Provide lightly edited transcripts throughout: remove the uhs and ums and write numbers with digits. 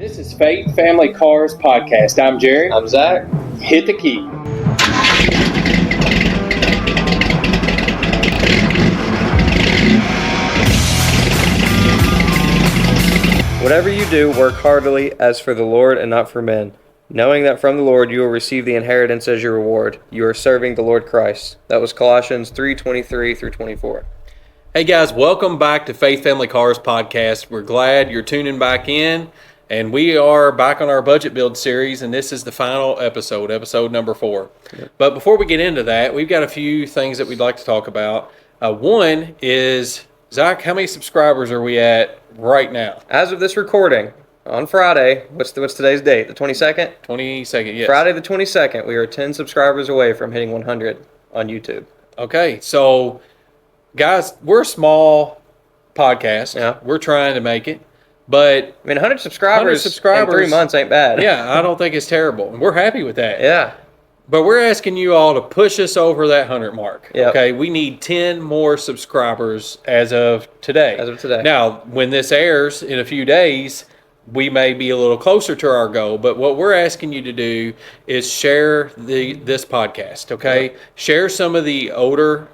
This is Faith Family Cars Podcast. I'm Jerry. I'm Zach. Hit the key. Whatever you do, work heartily as for the Lord and not for men, knowing that from the Lord you will receive the inheritance as your reward. You are serving the Lord Christ. That was Colossians 3:23 through 24. Hey guys, welcome back to Faith Family Cars Podcast. We're glad you're tuning back in, and we are back on our budget build series, and this is the final episode number 4. Yep. But before we get into that, we've got a few things that we'd like to talk about. One is, Zach, how many subscribers are we at right now? As of this recording, on Friday, what's today's date? The 22nd? 22nd, yes. Friday the 22nd, we are 10 subscribers away from hitting 100 on YouTube. Okay, so guys, we're a small podcast. Yeah. We're trying to make it. But 100 subscribers in 3 months ain't bad. Yeah, I don't think it's terrible. And we're happy with that. Yeah. But we're asking you all to push us over that 100 mark. Yep. Okay, we need 10 more subscribers as of today. Now, when this airs in a few days, we may be a little closer to our goal. But what we're asking you to do is share this podcast. Okay, yep. Share some of the older.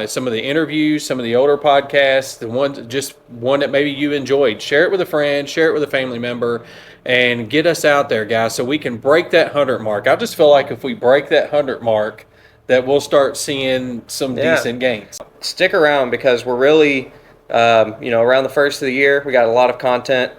Some of the interviews, some of the older podcasts, just one that maybe you enjoyed. Share it with a friend, share it with a family member, and get us out there, guys, so we can break that 100 mark. I just feel like if we break that 100 mark, that we'll start seeing some decent gains. Stick around because we're really, around the first of the year, we got a lot of content,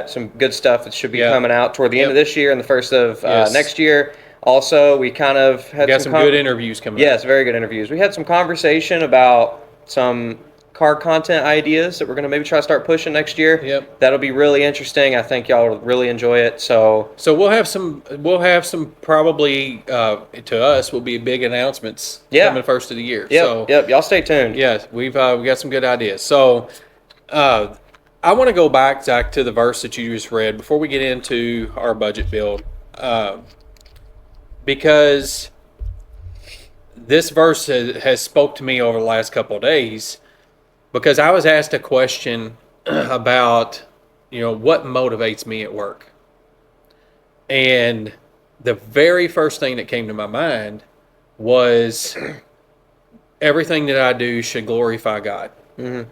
some good stuff that should be coming out toward the end of this year and the first of next year. Also, we kind of had some good interviews coming up. Yes, very good interviews. We had some conversation about some car content ideas that we're going to maybe try to start pushing next year. Yep. That'll be really interesting. I think y'all will really enjoy it. So we'll have some probably to us will be big announcements coming first of the year. Yep. So y'all stay tuned. Yes, we got some good ideas. So I want to go back, Zach, to the verse that you just read before we get into our budget build. Because this verse has spoke to me over the last couple of days, because I was asked a question about, what motivates me at work. And the very first thing that came to my mind was everything that I do should glorify God. Mm-hmm.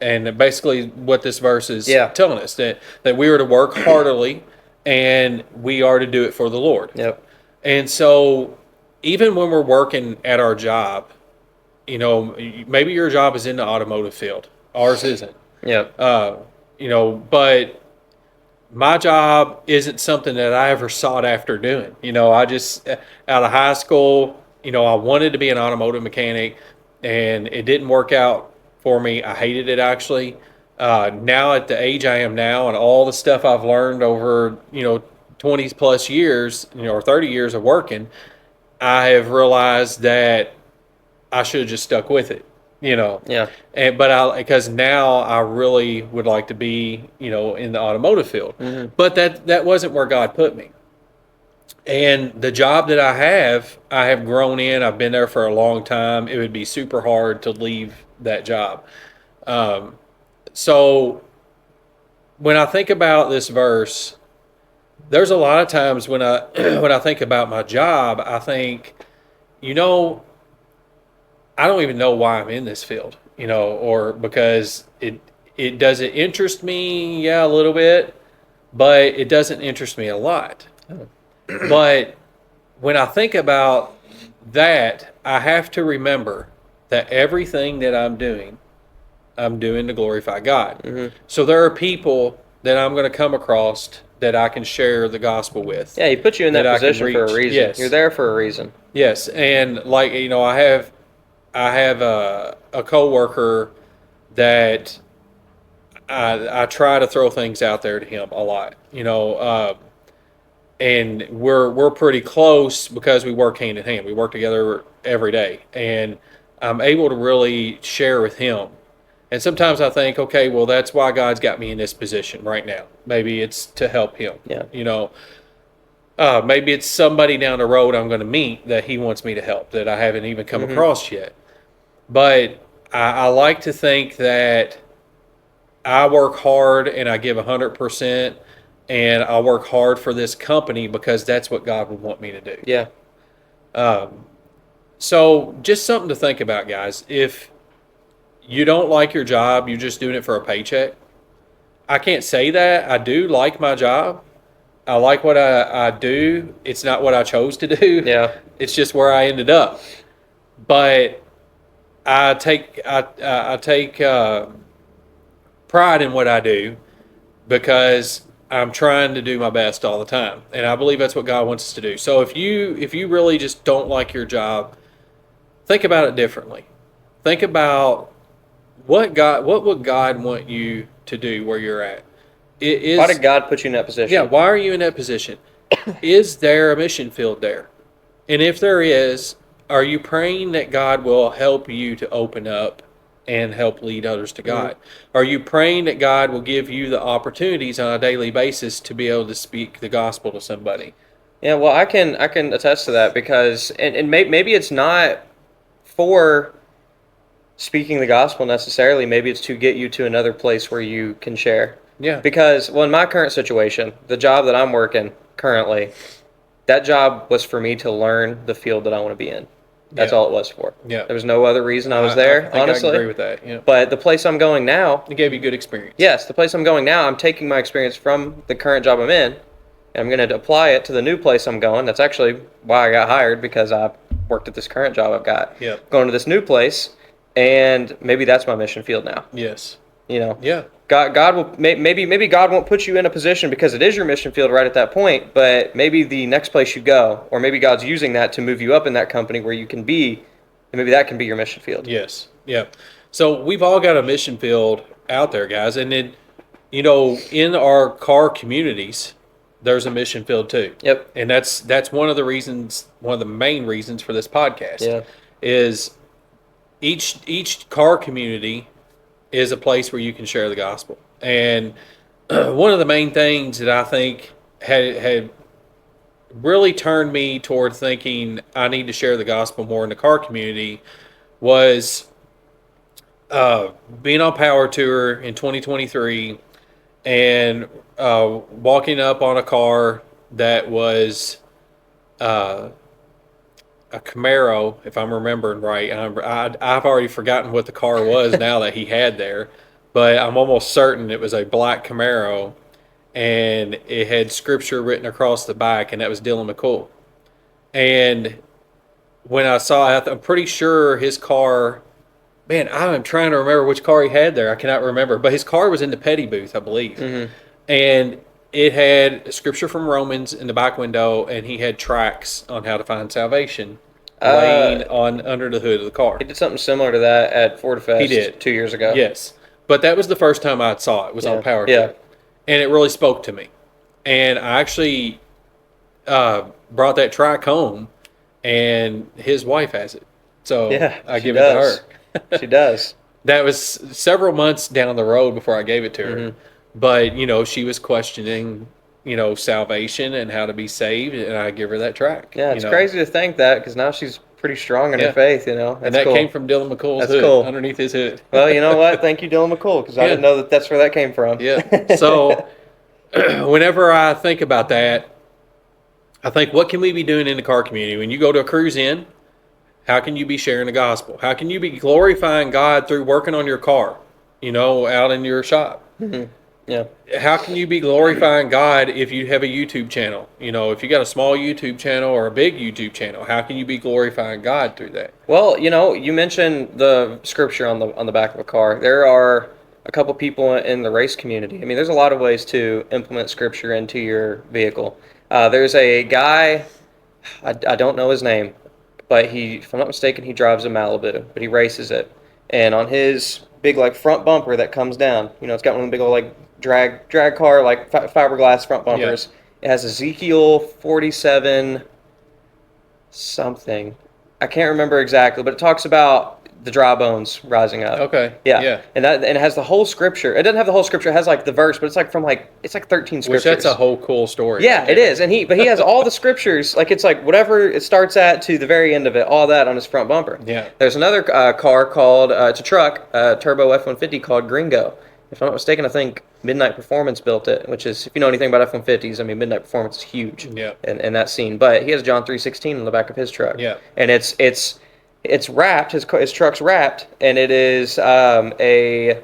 And basically what this verse is telling us, that we are to work heartily and we are to do it for the Lord. Yep. And so even when we're working at our job, maybe your job is in the automotive field. Ours isn't. Yeah. But my job isn't something that I ever sought after doing. I just, out of high school, I wanted to be an automotive mechanic, and it didn't work out for me. I hated it, actually. Now at the age I am now, and all the stuff I've learned over, 20 plus years, or 30 years of working, I have realized that I should have just stuck with it, Yeah. Because now I really would like to be, in the automotive field. Mm-hmm. But that wasn't where God put me. And the job that I have grown in. I've been there for a long time. It would be super hard to leave that job. So when I think about this verse, there's a lot of times when I think about my job, I think, I don't even know why I'm in this field, or because it doesn't interest me, a little bit, but it doesn't interest me a lot. Oh. But when I think about that, I have to remember that everything that I'm doing to glorify God. Mm-hmm. So there are people that I'm going to come across that I can share the gospel with. Yeah, he put you in that position for a reason. Yes. You're there for a reason. Yes, and I have a coworker that I try to throw things out there to him a lot. And we're pretty close because we work hand in hand. We work together every day, and I'm able to really share with him. And sometimes I think, okay, well, that's why God's got me in this position right now. Maybe it's to help him. Yeah. Maybe it's somebody down the road I'm going to meet that he wants me to help that I haven't even come across yet. But I like to think that I work hard and I give 100%, and I'll work hard for this company because that's what God would want me to do. Yeah. So just something to think about, guys. If you don't like your job, you're just doing it for a paycheck. I can't say that. I do like my job. I like what I do. It's not what I chose to do. Yeah. It's just where I ended up. But I take pride in what I do because I'm trying to do my best all the time, and I believe that's what God wants us to do. So if you really just don't like your job, think about it differently. Think about what would God want you to do where you're at. Why did God put you in that position? Yeah, why are you in that position? Is there a mission field there? And if there is, are you praying that God will help you to open up and help lead others to God? Are you praying that God will give you the opportunities on a daily basis to be able to speak the gospel to somebody? Yeah, well, I can attest to that because, and maybe it's not for speaking the gospel necessarily. Maybe it's to get you to another place where you can share. Yeah. Because, well, in my current situation, the job that I'm working currently, that job was for me to learn the field that I want to be in. That's all it was for. Yeah. There was no other reason I was there, I honestly. I agree with that. Yeah. But the place I'm going now, It gave you good experience. yes, the place I'm going now, I'm taking my experience from the current job I'm in, and I'm going to apply it to the new place I'm going. That's actually why I got hired, because I worked at this current job I've got. Yeah. Going to this new place, and maybe that's my mission field now. Yes. You know. Yeah. God will maybe God won't put you in a position because it is your mission field right at that point, but maybe the next place you go, or maybe God's using that to move you up in that company where you can be, and maybe that can be your mission field. Yes. Yeah. So we've all got a mission field out there, guys, and then in our car communities, there's a mission field too. Yep. And that's one of the main reasons for this podcast. Yeah. Is each car community is a place where you can share the gospel. And one of the main things that I think had really turned me toward thinking I need to share the gospel more in the car community was being on Power Tour in 2023 and walking up on a car that was a Camaro, if I'm remembering right. I've already forgotten what the car was now that he had there, but I'm almost certain it was a black Camaro, and it had scripture written across the back, and that was Dylan McCool. And when I saw it, I'm pretty sure his car, man, I'm trying to remember which car he had there. I cannot remember, but his car was in the petty booth, I believe. Mm-hmm. And it had scripture from Romans in the back window, and he had tracts on how to find salvation laying under the hood of the car. He did something similar to that at Ford Fest. He did 2 years ago. Yes, but that was the first time I saw it. Was on Power Yeah. Tour, and it really spoke to me. And I actually brought that tract home, and his wife has it. So Yeah, I she give does. it to her. She does. That was several months down the road before I gave it to her. Mm-hmm. But, she was questioning, salvation and how to be saved, and I give her that tract. Yeah, it's crazy to think that because now she's pretty strong in her faith, That's and that cool. came from Dylan McCool's That's hood, cool. underneath his hood. Well, you know what? Thank you, Dylan McCool, because I didn't know that's where that came from. Yeah. So whenever I think about that, I think, what can we be doing in the car community? When you go to a cruise in, how can you be sharing the gospel? How can you be glorifying God through working on your car, out in your shop? Mm-hmm. Yeah. How can you be glorifying God if you have a YouTube channel? If you got a small YouTube channel or a big YouTube channel, how can you be glorifying God through that? Well, you mentioned the scripture on the back of a car. There are a couple people in the race community. I mean, there's a lot of ways to implement scripture into your vehicle. There's a guy, I don't know his name, but if I'm not mistaken, he drives a Malibu, but he races it. And on his big front bumper that comes down, it's got one of the big old drag car fiberglass front bumpers. Yeah. It has Ezekiel 47 something. I can't remember exactly, but it talks about the dry bones rising up. Okay. Yeah. And it has the whole scripture. It doesn't have the whole scripture. It has the verse, but it's from 13 scriptures. Which that's a whole cool story. Yeah, it is. And he has all the scriptures. It's whatever it starts at to the very end of it, all that on his front bumper. Yeah. There's another car called, it's a truck, turbo F-150 called Gringo. If I'm not mistaken, I think Midnight Performance built it, which is, if you know anything about F-150s, I mean, Midnight Performance is huge in that scene. But he has John 3:16 on the back of his truck. Yeah. And it's wrapped, his truck's wrapped, and it is a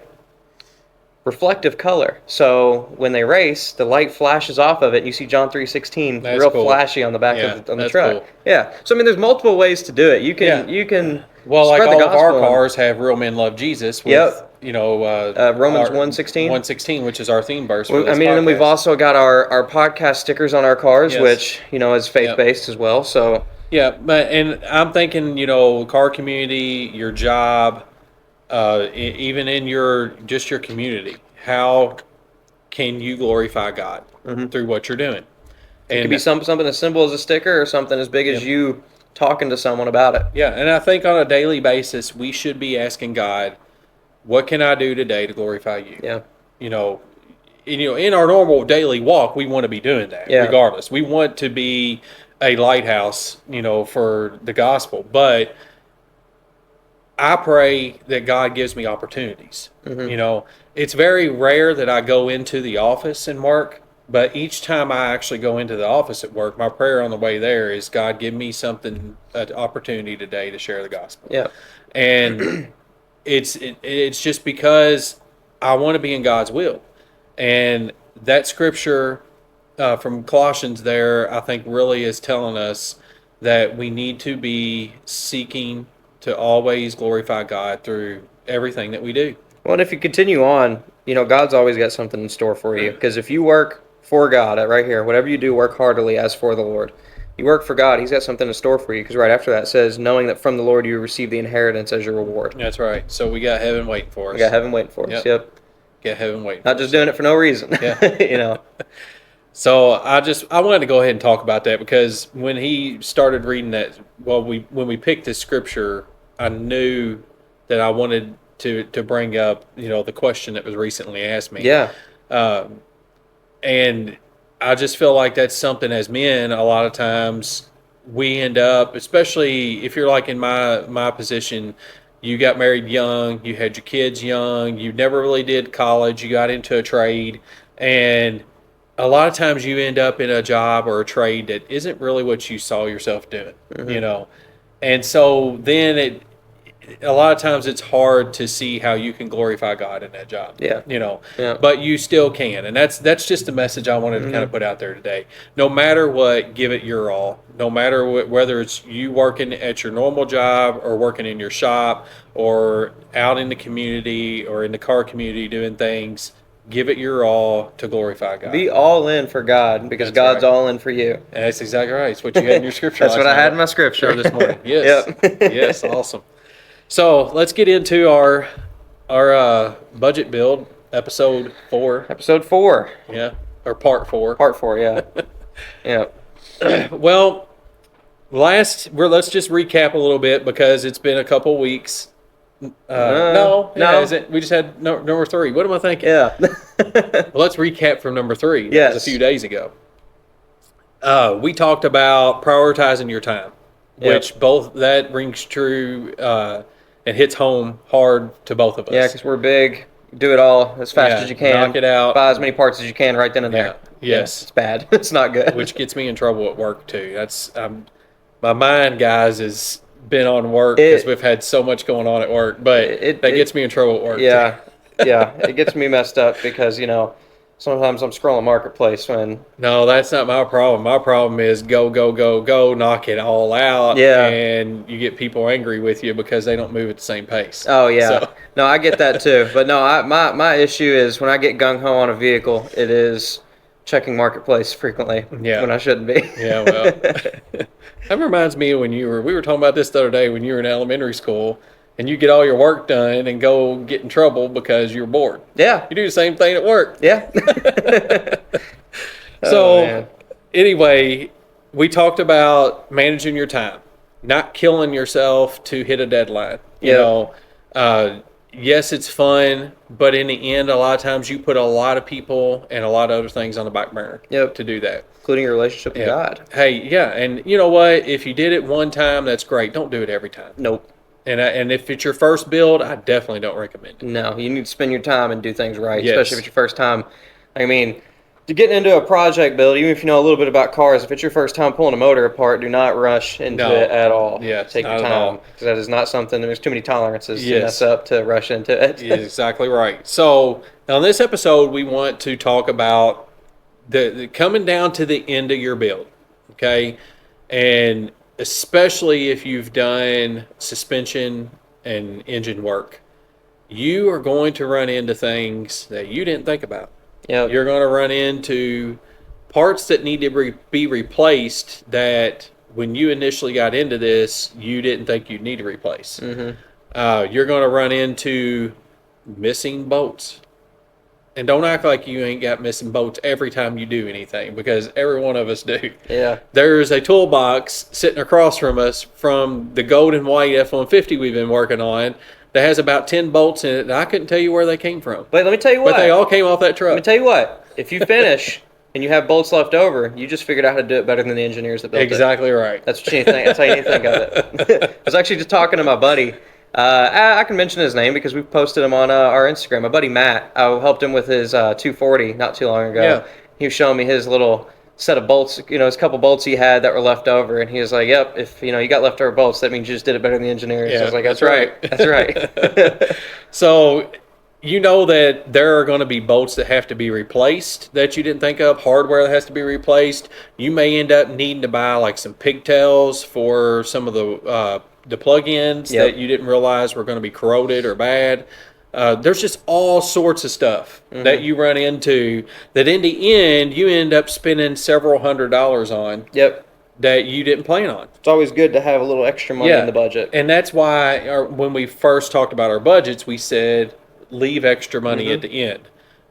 reflective color. So when they race, the light flashes off of it, and you see John 3:16 real cool. flashy on the back of the that's truck. cool. Yeah. So I mean, there's multiple ways to do it. You can Well, like spread the all of our gospel cars have "Real Men Love Jesus." With, Romans 1:16. 1:16, which is our theme verse. For Well, this I mean, and we've podcast. also got our podcast stickers on our cars, Yes. which is faith based as well. So Yeah, and I'm thinking, car community, your job, even in your community, how can you glorify God through what you're doing? And it could be something as simple as a sticker, or something as big as you talking to someone about it. Yeah, and I think on a daily basis, we should be asking God, what can I do today to glorify you? Yeah. In our normal daily walk, we want to be doing that regardless. We want to be a lighthouse, for the gospel. But I pray that God gives me opportunities. It's very rare that I go into the office and work, but each time I actually go into the office at work, my prayer on the way there is, God, give me an opportunity today to share the gospel. Yeah. And it's just because I want to be in God's will. And that scripture from Colossians there, I think, really is telling us that we need to be seeking to always glorify God through everything that we do. Well, and if you continue on, God's always got something in store for you. Because if you work for God, right here, whatever you do, work heartily as for the Lord. You work for God, He's got something in store for you. Because right after that it says, knowing that from the Lord you receive the inheritance as your reward. That's right. So we got heaven waiting for us. We got heaven waiting for us. Yep. Got heaven waiting. Not just doing it for no reason. Yeah. So I wanted to go ahead and talk about that, because when he started reading that, when we picked this scripture, I knew that I wanted to bring up, the question that was recently asked me. Yeah. And I just feel like that's something as men, a lot of times we end up, especially if you're like in my position, you got married young, you had your kids young, you never really did college, you got into a trade, and a lot of times you end up in a job or a trade that isn't really what you saw yourself doing, And so then a lot of times it's hard to see how you can glorify God in that job. Yeah. But you still can. And that's just the message I wanted to kind of put out there today. No matter what, give it your all. No matter whether it's you working at your normal job or working in your shop or out in the community or in the car community doing things, give it your all to glorify God. Be all in for God, because God's all in for you. And that's exactly right. It's what you had in your scripture. That's what I had in my scripture this morning. Yes. Yes, awesome. So let's get into our budget build, episode 4. Episode 4. Yeah, or part 4. Part 4, yeah. Yeah. Well, let's just recap a little bit, because it's been a couple weeks. No. We just had number 3. What am I thinking? Yeah. Well, let's recap from number 3. Yes. That was a few days ago. We talked about prioritizing your time, which both that rings true and hits home hard to both of us. Yeah, because we're big. Do it all as fast as you can. Knock it out. Buy as many parts as you can right then and there. Yes. It's bad. It's not good. Which gets me in trouble at work too. That's my mind, guys, has been on work because we've had so much going on at work. But that gets me in trouble at work. Yeah, yeah. It gets me messed up because sometimes I'm scrolling Marketplace when... No, that's not my problem. My problem is go, knock it all out. Yeah. And you get people angry with you because they don't move at the same pace. Oh, yeah. So. No, I get that too. But no, my issue is when I get gung-ho on a vehicle, it is checking Marketplace frequently when I shouldn't be. Yeah, well, that reminds me of when we were talking about this the other day when you were in elementary school. And you get all your work done and go get in trouble because you're bored. Yeah. You do the same thing at work. Yeah. So, anyway, we talked about managing your time, not killing yourself to hit a deadline. Yes, it's fun, but in the end, a lot of times you put a lot of people and a lot of other things on the back burner to do that. Including your relationship with God. Hey, yeah, and you know what? If you did it one time, that's great. Don't do it every time. Nope. And if it's your first build, I definitely don't recommend it. No, you need to spend your time and do things right, Yes. especially if it's your first time. I mean, to get into a project build, even if you know a little bit about cars, if it's your first time pulling a motor apart, do not rush into No. it at all. Yes, Take your not at time, all. because that is not something, there's too many tolerances to Yes. mess up to rush into it. You're exactly right. So on this episode, we want to talk about the coming down to the end of your build, okay? And especially if you've done suspension and engine work, you are going to run into things that you didn't think about. Yep. You're going to run into parts that need to be replaced that when you initially got into this, you didn't think you'd need to replace. Mm-hmm. You're going to run into missing bolts. And don't act like you ain't got missing bolts every time you do anything, because every one of us do. Yeah. There's a toolbox sitting across from us from the gold and white F-150 we've been working on that has about 10 bolts in it, and I couldn't tell you where they came from. But let me tell you what. But they all came off that Let truck. me tell you what. If you finish and you have bolts left over, you just figured out how to do it better than the engineers that built it. Exactly right. That's what you need to think. That's how you need to think of it. I was actually just talking to my buddy. I can mention his name because we posted him on our Instagram. My buddy Matt, I helped him with his 240 not too long ago. Yeah. He was showing me his little set of bolts, his couple bolts he had that were left over, and he was like, "Yep, if you got leftover bolts, that means you just did it better than the engineers." Yeah, I was like, that's "That's right, that's right." So you know that there are going to be bolts that have to be replaced that you didn't think of, hardware that has to be replaced. You may end up needing to buy like some pigtails for some of the plug-ins Yep. that you didn't realize were going to be corroded or bad. There's just all sorts of stuff that you run into that in the end you end up spending several $100s on Yep. that you didn't plan on. It's always good to have a little extra money in the budget. And that's why when we first talked about our budgets, we said leave extra money at the end.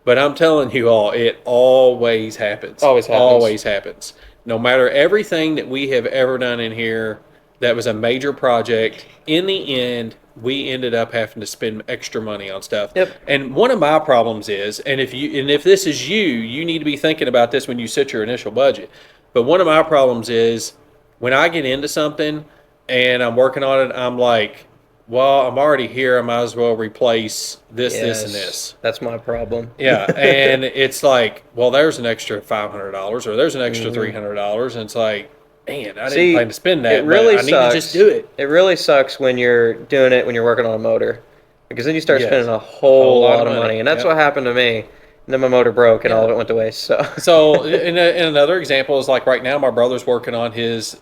But I'm telling you all, it always happens. Always happens. Always happens. No matter everything that we have ever done in here that was a major project, in the end, we ended up having to spend extra money on stuff. Yep. And one of my problems is, and if this is you, you need to be thinking about this when you set your initial budget. But one of my problems is when I get into something and I'm working on it, I'm like, well, I'm already here. I might as well replace this, this, and this. That's my problem. Yeah, and it's like, well, there's an extra $500 or there's an extra $300, and it's like, man, I didn't plan to spend that. It really but I sucks. need to just do it. It really sucks when you're doing it when you're working on a motor, because then you start Yes. spending a whole lot of money, and that's Yep. what happened to me. And then my motor broke, and all of it went to waste. So, in another example is like right now, my brother's working on his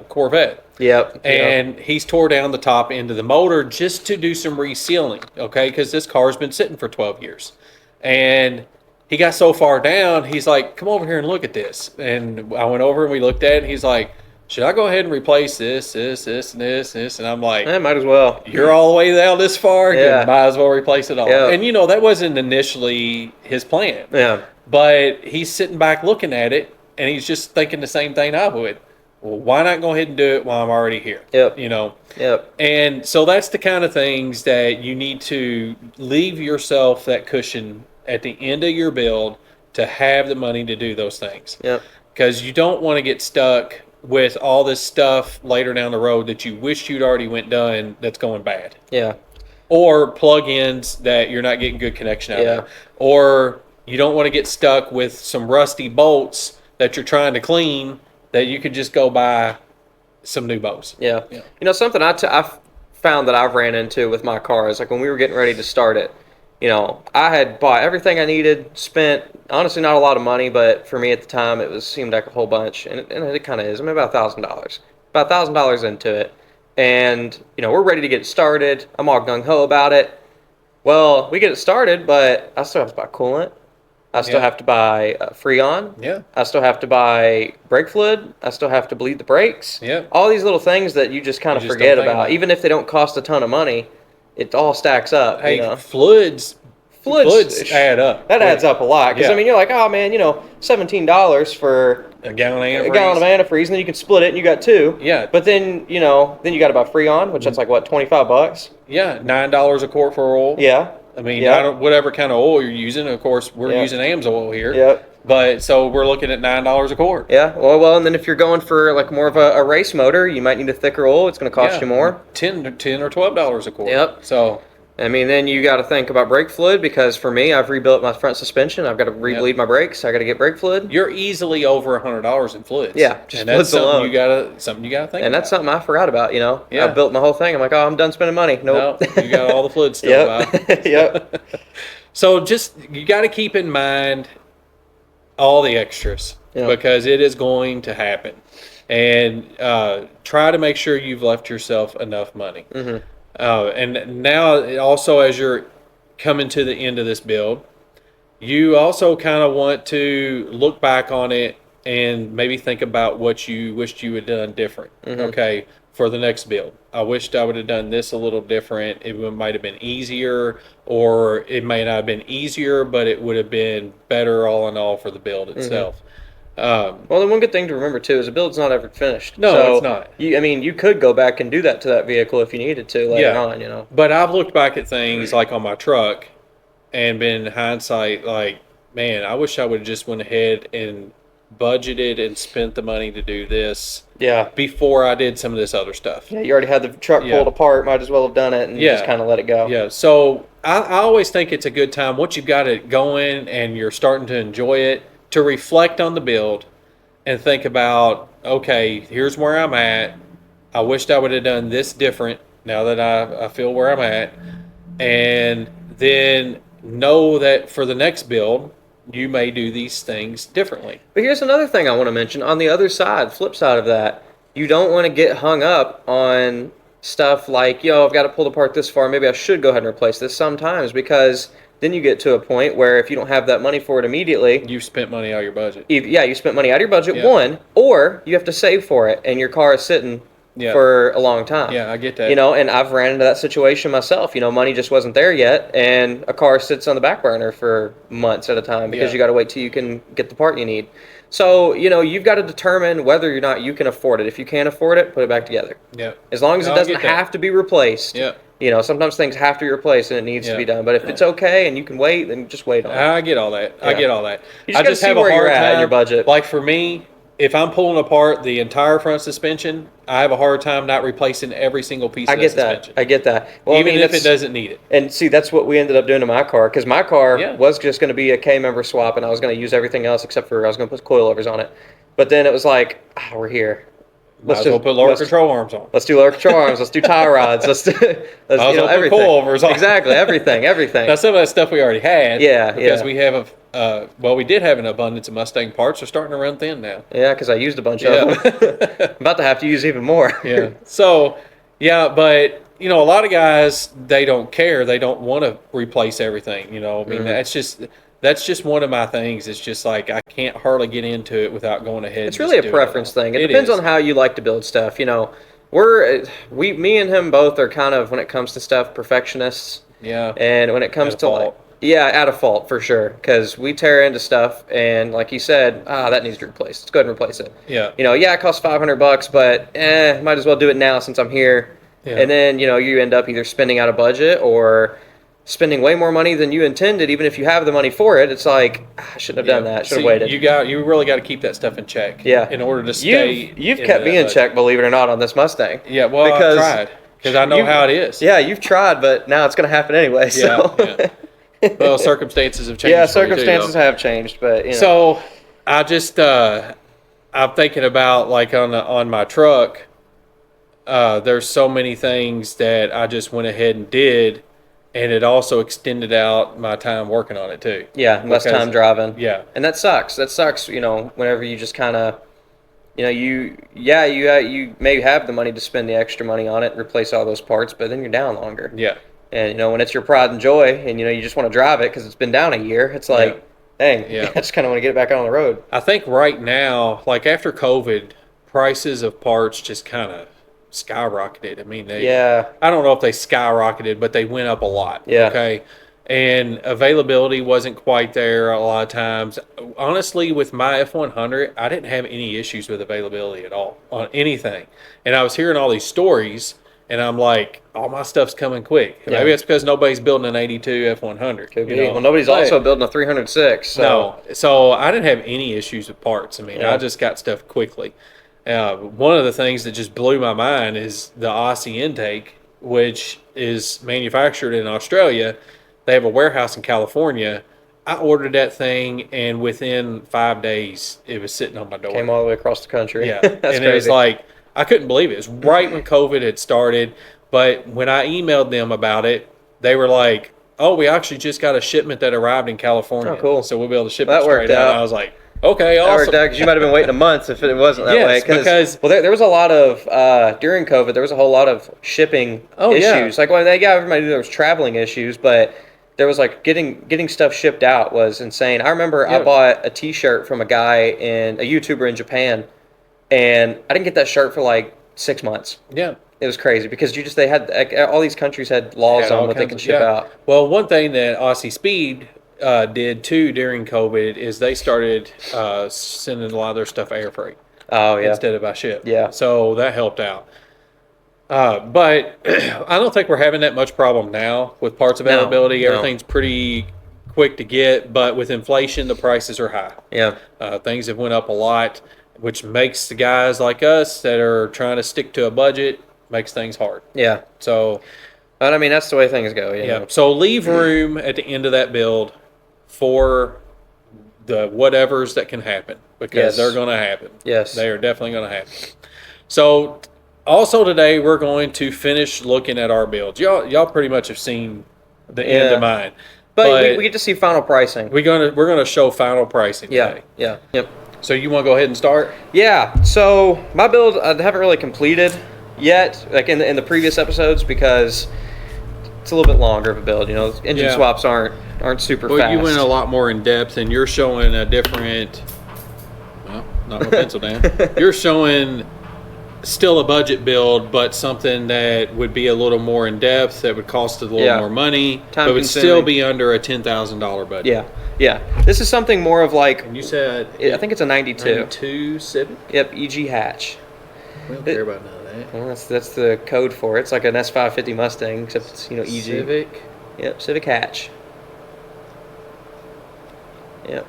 Corvette. Yep. And he's tore down the top end of the motor just to do some resealing, okay? Because this car's been sitting for 12 years. And he got so far down, he's like, come over here and look at this. And I went over and we looked at it, and he's like, should I go ahead and replace this, and this? And I'm like, might as well. you're all the way down this far, Yeah. you might as well replace it all. Yeah. And that wasn't initially his plan. Yeah. But he's sitting back looking at it, and he's just thinking the same thing I would. Well, why not go ahead and do it while I'm already here? Yep. Yep. And so that's the kind of things that you need to leave yourself that cushion at the end of your build to have the money to do those things. Yep. Because you don't want to get stuck with all this stuff later down the road that you wish you'd already went done that's going bad. Yeah. Or plug-ins that you're not getting good connection out of. Or you don't want to get stuck with some rusty bolts that you're trying to clean that you could just go buy some new bolts. Yeah. Something I've found that I've ran into with my car is like when we were getting ready to start it, I had bought everything I needed, spent honestly not a lot of money, but for me at the time it seemed like a whole bunch, and it kind of is. I mean, about $1,000, about $1,000 into it, and we're ready to get started. I'm all gung ho about it. Well, we get it started, but I still have to buy coolant. I still have to buy Freon. Yeah. I still have to buy brake fluid. I still have to bleed the brakes. Yeah. All these little things that you just kind of forget about. Even if they don't cost a ton of money, it all stacks up. Hey, fluids add up. That adds up a lot. Because, Yeah. I mean, you're like, oh, man, $17 for a gallon of antifreeze. a gallon of antifrease, and then you can split it, and you got two. Yeah. But then, then you got to buy Freon, which that's like, what, $25? Yeah, $9 a quart for oil. Yeah. I mean, Yeah. whatever kind of oil you're using. Of course, we're Yeah. using AMS oil here. Yep. But so we're looking at $9 a quart. Yeah. Well, and then if you're going for like more of a race motor, you might need a thicker oil. It's going to cost you more. $10 or $12 a quart. Yep. So I mean, then you got to think about brake fluid because for me, I've rebuilt my front suspension. I've got to rebleed my brakes. I got to get brake fluid. you're easily over $100 in fluids. Yeah, just and that's fluids alone. something you gotta think. And that's about. something I forgot about. Yeah. I built my whole thing. I'm like, oh, I'm done spending money. Nope. No, you got all the fluids still. Yep. Yep. So you got to keep in mind all the extras because it is going to happen, and try to make sure you've left yourself enough money. Mm-hmm. And now also as you're coming to the end of this build, you also kind of want to look back on it and maybe think about what you wished you had done different. Mm-hmm. Okay, for the next build, I wished I would have done this a little different. It might have been easier, or it may not have been easier, but it would have been better all in all for the build itself. Well, the one good thing to remember too is the build's not ever finished. No, so it's not. You could go back and do that to that vehicle if you needed to later on. But I've looked back at things like on my truck and been in hindsight like, man, I wish I would have just went ahead and budgeted and spent the money to do this before I did some of this other stuff. Yeah, you already had the truck pulled apart. Might as well have done it and just kind of let it go. Yeah, so I always think it's a good time once you've got it going and you're starting to enjoy it to reflect on the build and think about, okay, here's where I'm at. I wished I would have done this different now that I feel where I'm at. And then know that for the next build, you may do these things differently. But here's another thing I want to mention. On the other side, flip side of that, you don't want to get hung up on stuff like, I've got to pull apart this far. Maybe I should go ahead and replace this sometimes, because then you get to a point where if you don't have that money for it immediately, you've spent money out of your budget. You spent money out of your budget, one, or you have to save for it and your car is sitting for a long time. Yeah, I get that. And I've ran into that situation myself. Money just wasn't there yet, and a car sits on the back burner for months at a time because you got to wait till you can get the part you need. So, you've got to determine whether or not you can afford it. If you can't afford it, put it back together. Yeah. As long as it doesn't have to be replaced. Yeah. Sometimes things have to be replaced and it needs to be done. But if it's okay and you can wait, then just wait on it. I get all that. Yeah. I get all that. You just I just have have where a hard you're at time in your budget. Like for me, if I'm pulling apart the entire front suspension, I have a hard time not replacing every single piece of the suspension. I get that. Well, even if it doesn't need it. And see, that's what we ended up doing to my car, because my car was just going to be a K-member swap, and I was going to use everything else except for I was going to put coilovers on it. But then it was like, we're here. Let's put lower control arms on. Let's do lower control arms. Let's do tie rods. Let's do everything. Put coilovers on. Exactly, everything. Now some of that stuff we already had. Yeah, because we have we did have an abundance of Mustang parts. They're starting to run thin now. Yeah, because I used a bunch of them. I'm about to have to use even more. Yeah. So, but a lot of guys, they don't care. They don't want to replace everything. I mean, that's just one of my things. It's just like I can't hardly get into it without going ahead. It's really a preference thing. It depends on how you like to build stuff. Me and him both are kind of, when it comes to stuff, perfectionists. Yeah. And when it comes to out of fault for sure, because we tear into stuff and like you said, that needs to be replaced. Let's go ahead and replace it. Yeah. It costs $500, but might as well do it now since I'm here. Yeah. And then you end up either spending out of budget or spending way more money than you intended, even if you have the money for it. It's like, I shouldn't have done that. Should have waited. You really got to keep that stuff in check. Yeah. In order to stay. You've kept me in check, believe it or not, on this Mustang. Yeah. Well, I've tried because I know how it is. Yeah, you've tried, but now it's going to happen anyway. So. Yeah. Well, circumstances have changed. Yeah, circumstances have changed, but So, I just I'm thinking about like on my truck. There's so many things that I just went ahead and did. And it also extended out my time working on it too. Yeah, less time driving. Yeah, and that sucks. Whenever you just kind of, you may have the money to spend the extra money on it and replace all those parts, but then you're down longer. Yeah, and when it's your pride and joy, and you just want to drive it because it's been down a year, it's like, dang, I just kind of want to get it back on the road. I think right now, like after COVID, prices of parts just kind of skyrocketed. I mean, I don't know if they skyrocketed, but they went up a lot. Yeah. Okay. And availability wasn't quite there a lot of times. Honestly, with my F100, I didn't have any issues with availability at all on anything. And I was hearing all these stories, And I'm like, all my stuff's coming quick. Yeah. Maybe it's because nobody's building an 82 F100. Could be. You know? Well, nobody's But- also building a 306. So. No. So I didn't have any issues with parts. I mean, Yeah. I just got stuff quickly. One of the things that just blew my mind is the Aussie intake, which is manufactured in Australia. They have a warehouse in California. I ordered that thing, and within 5 days, it was sitting on my door. Came all the way across the country. Yeah, That's and crazy. it was like I couldn't believe it. It was right when COVID had started. But when I emailed them about it, they were like, "Oh, we actually just got a shipment that arrived in California. Oh, cool. So we'll be able to ship That it straight worked out." out. And I was like, "Okay, That awesome." worked out because you might have been waiting a month if it wasn't that way. Yes, because- well, there was a lot of during COVID. There was a whole lot of shipping issues. Yeah. Like, well, everybody knew there was traveling issues, but there was like getting stuff shipped out was insane. I remember I Yeah. bought a T-shirt from a YouTuber in Japan, and I didn't get that shirt for like 6 months. Yeah. It was crazy because they had like, all these countries had laws Had on all what they kinds can of- ship yeah. out. Well, one thing that Aussie Speed did too during COVID is they started sending a lot of their stuff air freight Oh yeah, instead of by ship. Yeah. So that helped out. But I don't think we're having that much problem now with parts availability. no. Everything's pretty quick to get, but with inflation, the prices are high. yeah. Things have went up a lot, which makes the guys like us that are trying to stick to a budget makes things hard. Yeah. So But I mean, that's the way things go. You yeah. know? So leave room at the end of that build for the whatevers that can happen because Yes. they're going to happen. Yes. They are definitely going to happen. So also today we're going to finish looking at our builds. Y'all pretty much have seen the end Yeah. of mine. But we get to see final pricing. we're gonna show final pricing Yeah. today. Yeah. Yep. So you want to go ahead and start? Yeah, so my build I haven't really completed yet, like in the previous episodes, because it's a little bit longer of a build. You know, engine Yeah. swaps aren't super Well, fast. you went a lot more in depth, and you're showing a different. Well, not my pencil down. You're showing still a budget build, but something that would be a little more in depth, that would cost a little Yeah. more money, Time but would still consuming. be under a $10,000 budget. Yeah, yeah. This is something more of like And you said I think it's a 92. 92 Civic. Yep, EG hatch. We don't care about none of that. Well, that's the code for it. It's like an S550 Mustang, except it's EG. Civic. Yep, Civic hatch. Yep.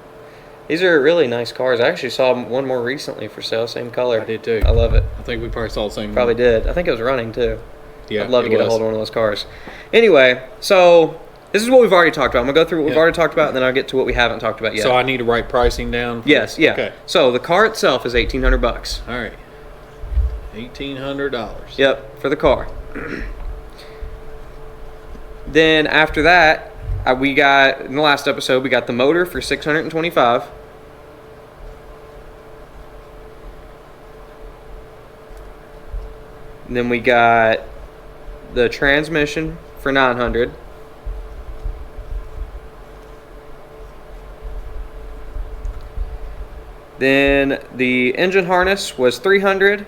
These are really nice cars. I actually saw one more recently for sale, same color. I did too. I love it. I think we probably saw the same. Probably did. I think it was running too. Yeah, I'd love to it get a was. hold of one of those cars. Anyway, so this is what we've already talked about. I'm going to go through what we've Yeah. already talked about, and then I'll get to what we haven't talked about yet. So I need to write pricing down. Yes, yeah. Okay. So the car itself is $1,800. All right. $1,800. Yep, for the car. Then after that, we got in the last episode we got the motor for $625. And then we got the transmission for $900. Then the engine harness was $300.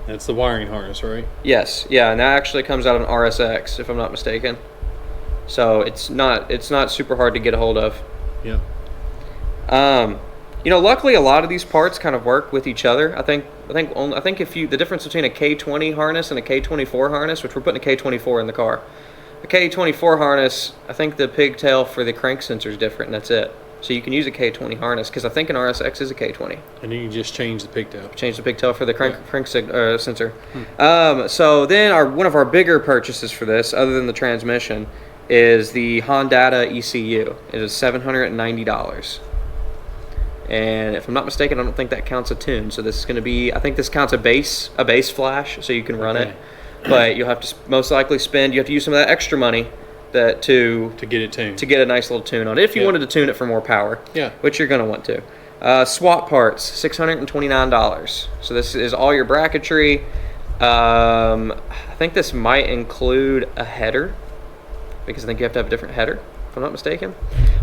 That's the wiring harness, right? Yes, yeah, and that actually comes out of an RSX, if I'm not mistaken. So it's not super hard to get a hold of. Yeah. Luckily a lot of these parts kind of work with each other. I think if the difference between a K20 harness and a K24 harness, which we're putting a K24 in the car. A K24 harness, I think the pigtail for the crank sensor is different, and that's it. So you can use a K20 harness because I think an RSX is a K20. And you can just change the pigtail. Change the pigtail for the crank sensor. So then one of our bigger purchases for this, other than the transmission, is the Honda ECU. It is $790. And if I'm not mistaken, I don't think that counts a tune. So this is going to be, I think this counts a base flash, so you can run it. But you'll have to most likely you have to use some of that extra money to get it tuned. to get a nice little tune on it if you Yeah. wanted to tune it for more power. Yeah. Which you're going to want to. Swap parts, $629. So this is all your bracketry. I think this might include a header, because I think you have to have a different header, if I'm not mistaken.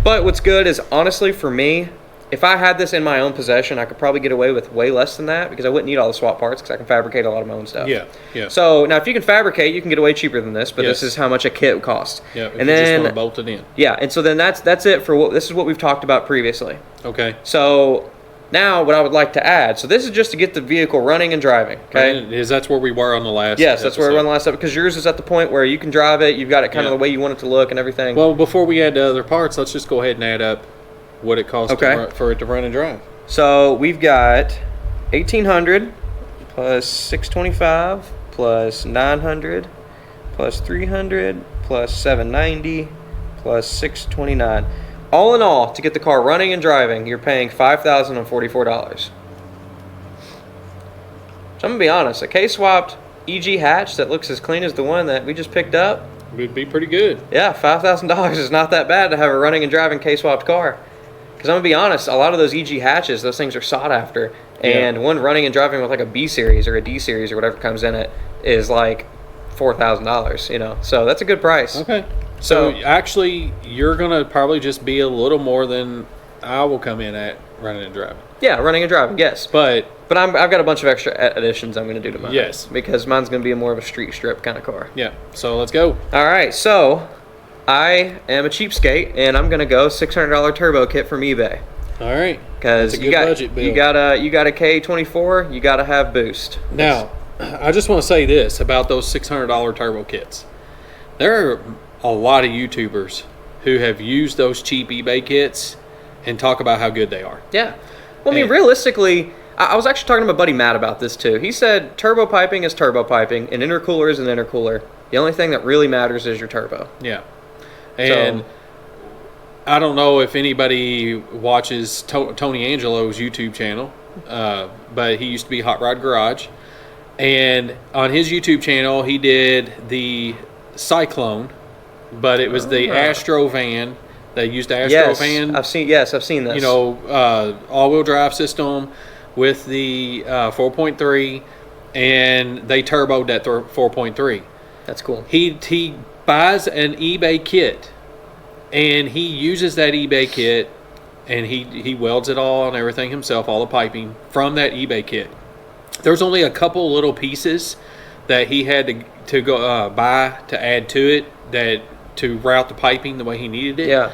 But what's good is, honestly, for me, if I had this in my own possession, I could probably get away with way less than that, because I wouldn't need all the swap parts, because I can fabricate a lot of my own stuff. Yeah, yeah. So now if you can fabricate, you can get away cheaper than this, but Yes. this is how much a kit costs. Yeah, if and you then just want to bolt it in. yeah, and so then that's it for this is what we've talked about previously. Okay. So Now, what I would like to add, so this is just to get the vehicle running and driving, okay? That's where we were on the last Yes, that's where we were on the episode. last episode, because yours is at the point where you can drive it, you've got it kind of the way you want it to look and everything. Well, before we add the other parts, let's just go ahead and add up what it costs for it to run and drive. So we've got 1,800 plus 625 plus 900 plus 300 plus 790 plus 629. All in all, to get the car running and driving, you're paying $5,044. So I'm going to be honest, a K-swapped EG hatch that looks as clean as the one that we just picked up, Would be pretty good. yeah, $5,000 is not that bad to have a running and driving K-swapped car. Because I'm going to be honest, a lot of those EG hatches, those things are sought after. And one running and driving with like a B series or a D series or whatever comes in it is like $4,000, you know. So that's a good price. Okay. So actually, you're going to probably just be a little more than I will come in at running and driving. Yeah, running and driving, yes. But I've got a bunch of extra additions I'm going to do to mine. Yes. Because mine's going to be more of a street strip kind of car. yeah, so let's go. All right, so I am a cheapskate, and I'm going to go $600 turbo kit from eBay. All right. Because That's a you good got budget build. you got a K24, you got to have boost. Now, I just want to say this about those $600 turbo kits. There are a lot of YouTubers who have used those cheap eBay kits and talk about how good they are. Yeah. Well, I mean, And- realistically, I was actually talking to my buddy Matt about this too. He said turbo piping is turbo piping, and intercooler is an intercooler. The only thing that really matters is your turbo. Yeah. And I don't know if anybody watches Tony Angelo's YouTube channel, but he used to be Hot Rod Garage. And on his YouTube channel, he did the Cyclone, but it was the Astro van. They used the Astro van. I've seen this. You know, all-wheel drive system with the 4.3, and they turboed that 4.3. That's cool. He buys an eBay kit, and he uses that eBay kit, and he welds it all and everything himself, all the piping from that eBay kit. There's only a couple little pieces that he had to go buy to add to it to route the piping the way he needed it. Yeah.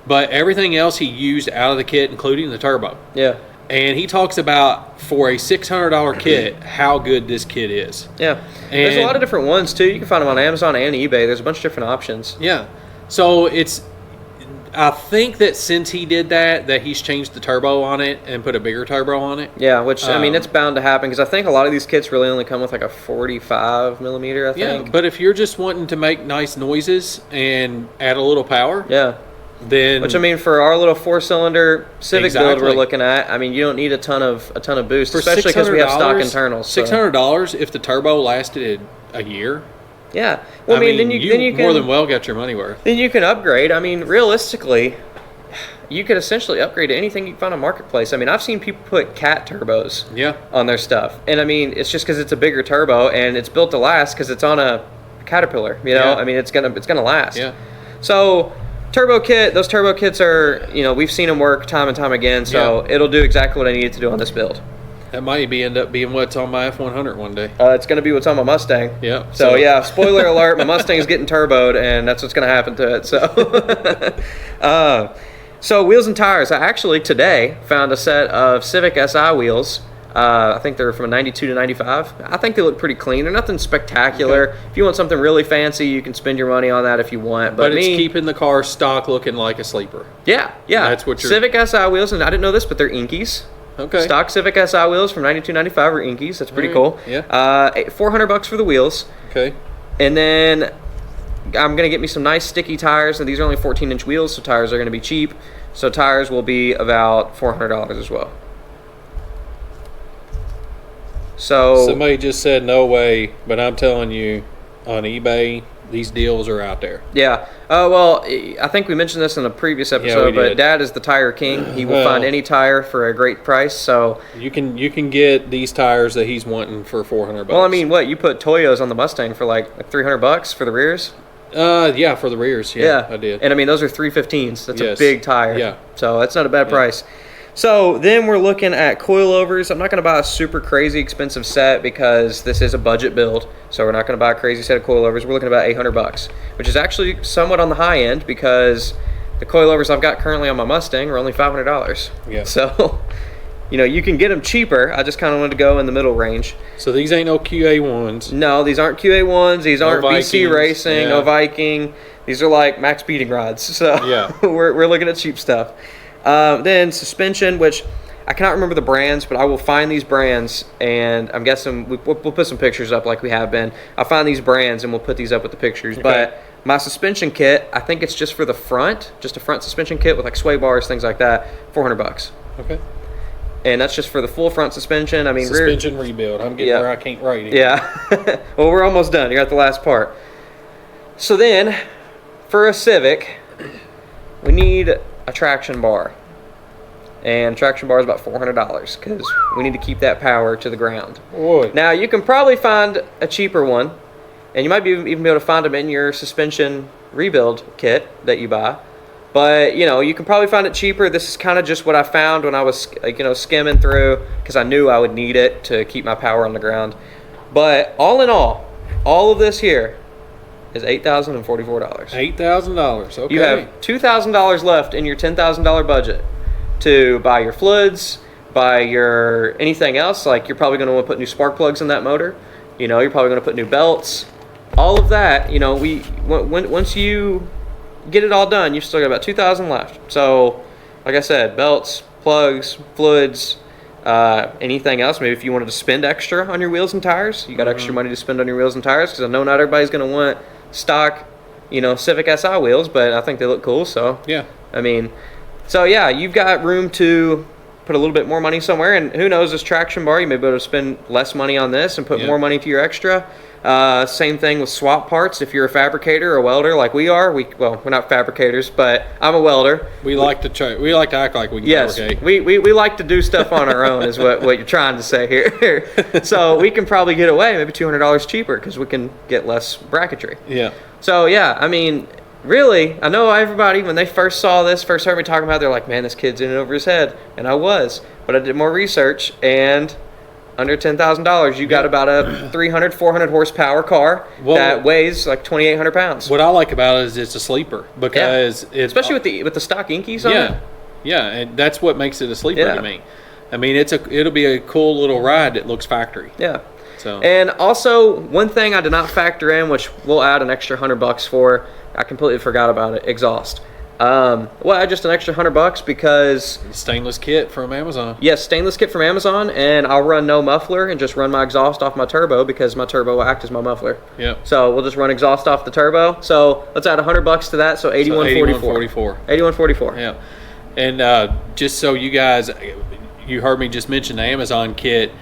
But everything else he used out of the kit, including the turbo. Yeah. And he talks about, for a $600 kit, how good this kit is. Yeah. There's a lot of different ones too. You can find them on Amazon and eBay. There's a bunch of different options. Yeah. So I think that since he did that he's changed the turbo on it and put a bigger turbo on it. Yeah, which, I mean, it's bound to happen because I think a lot of these kits really only come with like a 45 millimeter, I think. Yeah, but if you're just wanting to make nice noises and add a little power, Yeah. then... Which, I mean, for our little 4-cylinder Civic build Exactly. we're looking at, I mean, you don't need a ton of boost, for especially because we have stock $600 internals. So. $600, if the turbo lasted a year, Yeah. Well, I mean, then you can more than well got your money worth. Then you can upgrade. I mean, realistically, you could essentially upgrade to anything you can find on Marketplace. I mean, I've seen people put cat turbos Yeah. on their stuff. And I mean, it's just because it's a bigger turbo and it's built to last because it's on a Caterpillar, you know? Yeah. I mean, it's gonna last. Yeah. So, those turbo kits are, you know, we've seen them work time and time again, so it'll do exactly what I need it to do on this build. That might end up being what's on my F100 one day. It's going to be what's on my Mustang. Yeah. So yeah, spoiler alert, my Mustang's getting turboed, and that's what's going to happen to it. So, so wheels and tires. I actually today found a set of Civic Si wheels. I think they're from a 92 to 95. I think they look pretty clean. They're nothing spectacular. Okay. If you want something really fancy, you can spend your money on that if you want. But it's keeping the car stock looking like a sleeper. Yeah. That's what you're... Civic Si wheels, and I didn't know this, but they're Inkies. Okay. Stock Civic Si wheels from 92, 95 are Inkies. That's pretty cool. Yeah. $400 for the wheels. Okay. And then I'm going to get me some nice sticky tires. And these are only 14-inch wheels, so tires are going to be cheap. So tires will be about $400 as well. So Somebody just said no way, but I'm telling you, on eBay, these deals are out there. yeah. Well, I think we mentioned this in a previous episode, we but did. Dad is the tire king. He will Well, find any tire for a great price. So, You can get these tires that he's wanting for $400. well, I mean, what you put Toyos on the Mustang for like $300 for the rears? Yeah, for the rears. Yeah, I did. And I mean, those are 315s. That's a Yes. big tire. Yeah. So that's not a bad price. So then we're looking at coilovers. I'm not going to buy a super crazy expensive set because this is a budget build. So we're not going to buy a crazy set of coilovers. We're looking at about $800, which is actually somewhat on the high end because the coilovers I've got currently on my Mustang are only $500. Yeah. So You can get them cheaper. I just kind of wanted to go in the middle range. So these ain't no QA1s. No, these aren't QA1s. These aren't BC Vikings, Racing, no Viking. These are like max beating rods. So Yeah. we're looking at cheap stuff. Then suspension, which I cannot remember the brands, but I will find these brands, and I'm guessing we'll put some pictures up like we have been. I'll find these brands, and we'll put these up with the pictures. Okay. But my suspension kit, I think it's just for the front, just a front suspension kit with like sway bars, things like that, $400. Okay. And that's just for the full front suspension. I mean, Suspension rebuild. I'm getting where I can't write it. Yeah. Well, we're almost done. You're at the last part. So then, for a Civic, we need a traction bar. And traction bar is about $400 because we need to keep that power to the ground. Boy. Now, you can probably find a cheaper one, and you might even be able to find them in your suspension rebuild kit that you buy. But, you can probably find it cheaper. This is kind of just what I found when I was, skimming through because I knew I would need it to keep my power on the ground. But all in all of this here is $8,044. $8,000. Okay. You have $2,000 left in your $10,000 budget to buy your floods, buy your anything else. Like you're probably going to want to put new spark plugs in that motor. You're probably going to put new belts. All of that, once you get it all done, you've still got about $2,000 left. So, like I said, belts, plugs, fluids, anything else. Maybe if you wanted to spend extra on your wheels and tires, you got extra money to spend on your wheels and tires because I know not everybody's going to want stock, Civic Si wheels, but I think they look cool. So, yeah. You've got room to put a little bit more money somewhere, and who knows, this traction bar, you may be able to spend less money on this and put more money to your extra. Same thing with swap parts. If you're a fabricator or a welder like we are, we're not fabricators, but I'm a welder. We like to act like we can fabricate. We like to do stuff on our own is what you're trying to say here. So we can probably get away maybe $200 cheaper because we can get less bracketry. Yeah. So really, I know everybody, when they first heard me talking about it, they're like, man, this kid's in it over his head. And I was. But I did more research, and under $10,000, you got about a 300, 400 horsepower car that weighs like 2,800 pounds. What I like about it is it's a sleeper because especially with the stock Inkies on it. Yeah, and that's what makes it a sleeper to me. I mean, it'll be a cool little ride that looks factory. Yeah. So. And also, one thing I did not factor in, which we'll add an extra $100 for, I completely forgot about it, exhaust. Just an extra $100 because stainless kit from Amazon. Yes, stainless kit from Amazon, and I'll run no muffler and just run my exhaust off my turbo because my turbo will act as my muffler. Yep. So we'll just run exhaust off the turbo. So let's add $100 to that. So $81.44. $81.44. Yeah. And just so you guys, you heard me just mention the Amazon kit.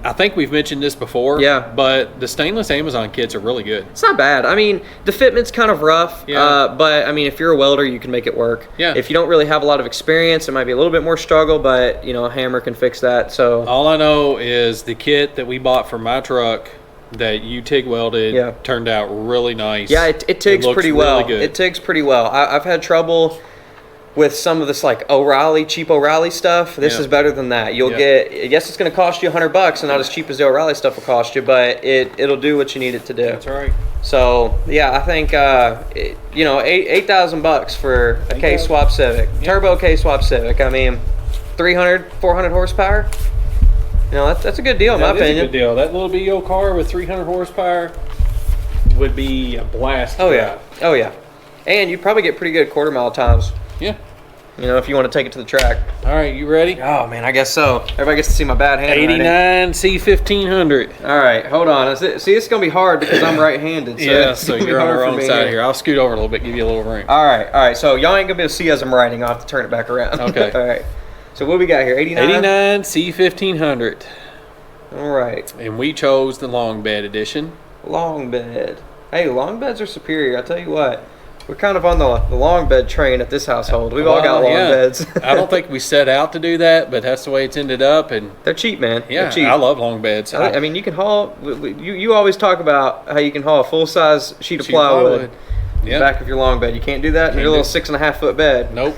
I think we've mentioned this before. Yeah. But the stainless Amazon kits are really good. It's not bad. I mean, the fitment's kind of rough. Yeah. But I mean, if you're a welder, you can make it work. Yeah. If you don't really have a lot of experience, it might be a little bit more struggle, but a hammer can fix that. So all I know is the kit that we bought for my truck that you TIG welded turned out really nice. Yeah, it TIGs pretty well. Really good. It TIGs pretty well. I've had trouble with some of this like cheap O'Reilly stuff. This is better than that. You'll get, yes, it's going to cost you $100 and not as cheap as the O'Reilly stuff will cost you, but it'll do what you need it to do. That's right. So I think $8,000 for a K-swap Civic, turbo K-swap Civic. I mean, 300, 400 horsepower. That's a good deal in my opinion. That's a good deal. That little BO car with 300 horsepower would be a blast. Oh yeah, and you probably get pretty good quarter mile times. Yeah. If you want to take it to the track. All right, you ready? Oh, man, I guess so. Everybody gets to see my bad handwriting. 89 C1500. All right, hold on. See, it's going to be hard because I'm right-handed. So you're on the wrong side here. I'll scoot over a little bit, give you a little room. All right. So y'all ain't going to be able to see as I'm writing. I'll have to turn it back around. Okay. All right. So what we got here? 89 C1500. All right. And we chose the long bed edition. Long bed. Hey, long beds are superior. I tell you what. We're kind of on the long bed train at this household. We've all got long beds. I don't think we set out to do that, but that's the way it's ended up. And they're cheap, man. Yeah, they're cheap. I love long beds. I mean, you can haul. You always talk about how you can haul a full size sheet of plywood in the back of your long bed. You can't do that in your little 6.5 foot bed. Nope.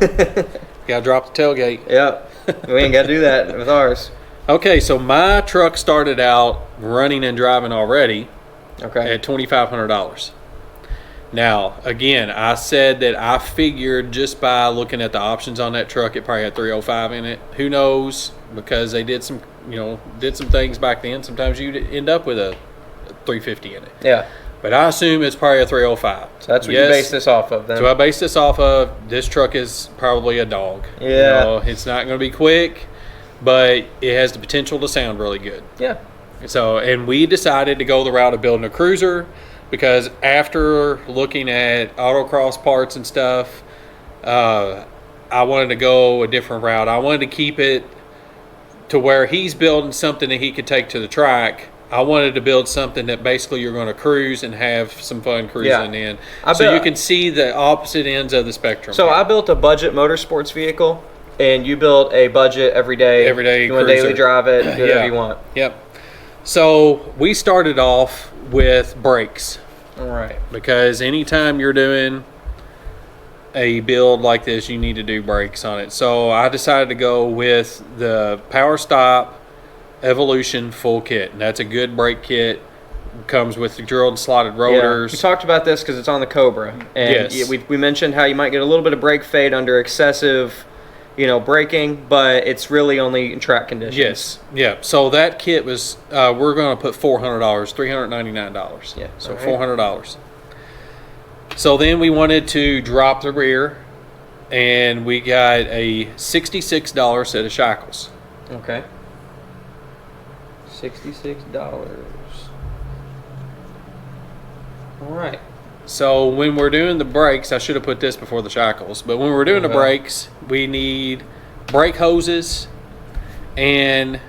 Got to drop the tailgate. Yep. We ain't got to do that with ours. Okay, so my truck started out running and driving already. Okay. At $2,500. Now, again, I said that I figured just by looking at the options on that truck, it probably had 305 in it. Who knows? Because they did some things back then. Sometimes you'd end up with a 350 in it. Yeah. But I assume it's probably a 305. So that's what you base this off of then. So I based this off of this truck is probably a dog. Yeah. It's not going to be quick, but it has the potential to sound really good. Yeah. So, and we decided to go the route of building a cruiser because after looking at autocross parts and stuff, I wanted to go a different route. I wanted to keep it to where he's building something that he could take to the track. I wanted to build something that basically you're going to cruise and have some fun cruising in. So you can see the opposite ends of the spectrum. So I built a budget motorsports vehicle, and you built a budget everyday you want to daily drive it, do whatever you want. Yep. So we started off with brakes. All right. Because anytime you're doing a build like this, you need to do brakes on it. So I decided to go with the Power Stop Evolution full kit, and that's a good brake kit. Comes with the drilled and slotted rotors. We talked about this because it's on the Cobra, and Yes. we mentioned how you might get a little bit of brake fade under excessive, braking, but it's really only in track conditions. Yes, yeah. So that kit was we're going to put $400, $399. Yeah, so right. $400. So then we wanted to drop the rear, and we got a $66 set of shackles. Okay. $66. All right. So when we're doing the brakes, I should have put this before the shackles, but when we're doing the brakes, we need brake hoses, and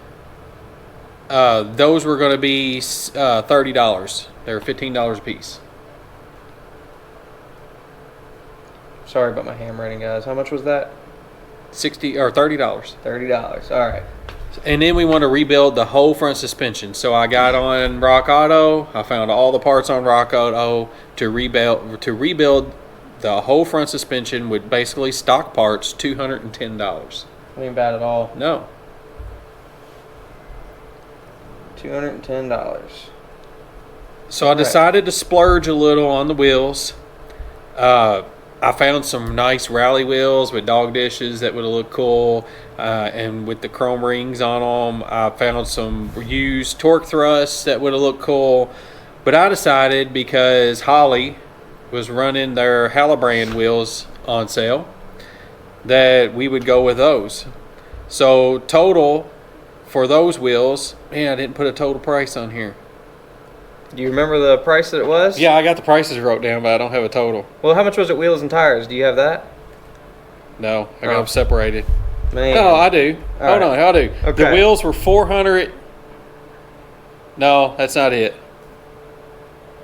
those were going to be $30. They were $15 a piece. Sorry about my handwriting, guys. How much was that? $30. $30. All right. And then we want to rebuild the whole front suspension. So I got on Rock Auto. I found all the parts on Rock Auto to rebuild the whole front suspension with basically stock parts, $210. Ain't bad at all. No. $210. So I decided to splurge a little on the wheels. I found some nice rally wheels with dog dishes that would have looked cool, and with the chrome rings on them. I found some used torque thrusts that would have looked cool. But I decided, because Holly was running their Hallebrand wheels on sale, that we would go with those. So total for those wheels, man, I didn't put a total price on here. Do you remember the price that it was? Yeah, I got the prices wrote down, but I don't have a total. Well, how much was it wheels and tires? Do you have that? No, I got them separated. Man. No, I do. Hold on, I do. Okay. The wheels were 400. No, that's not it.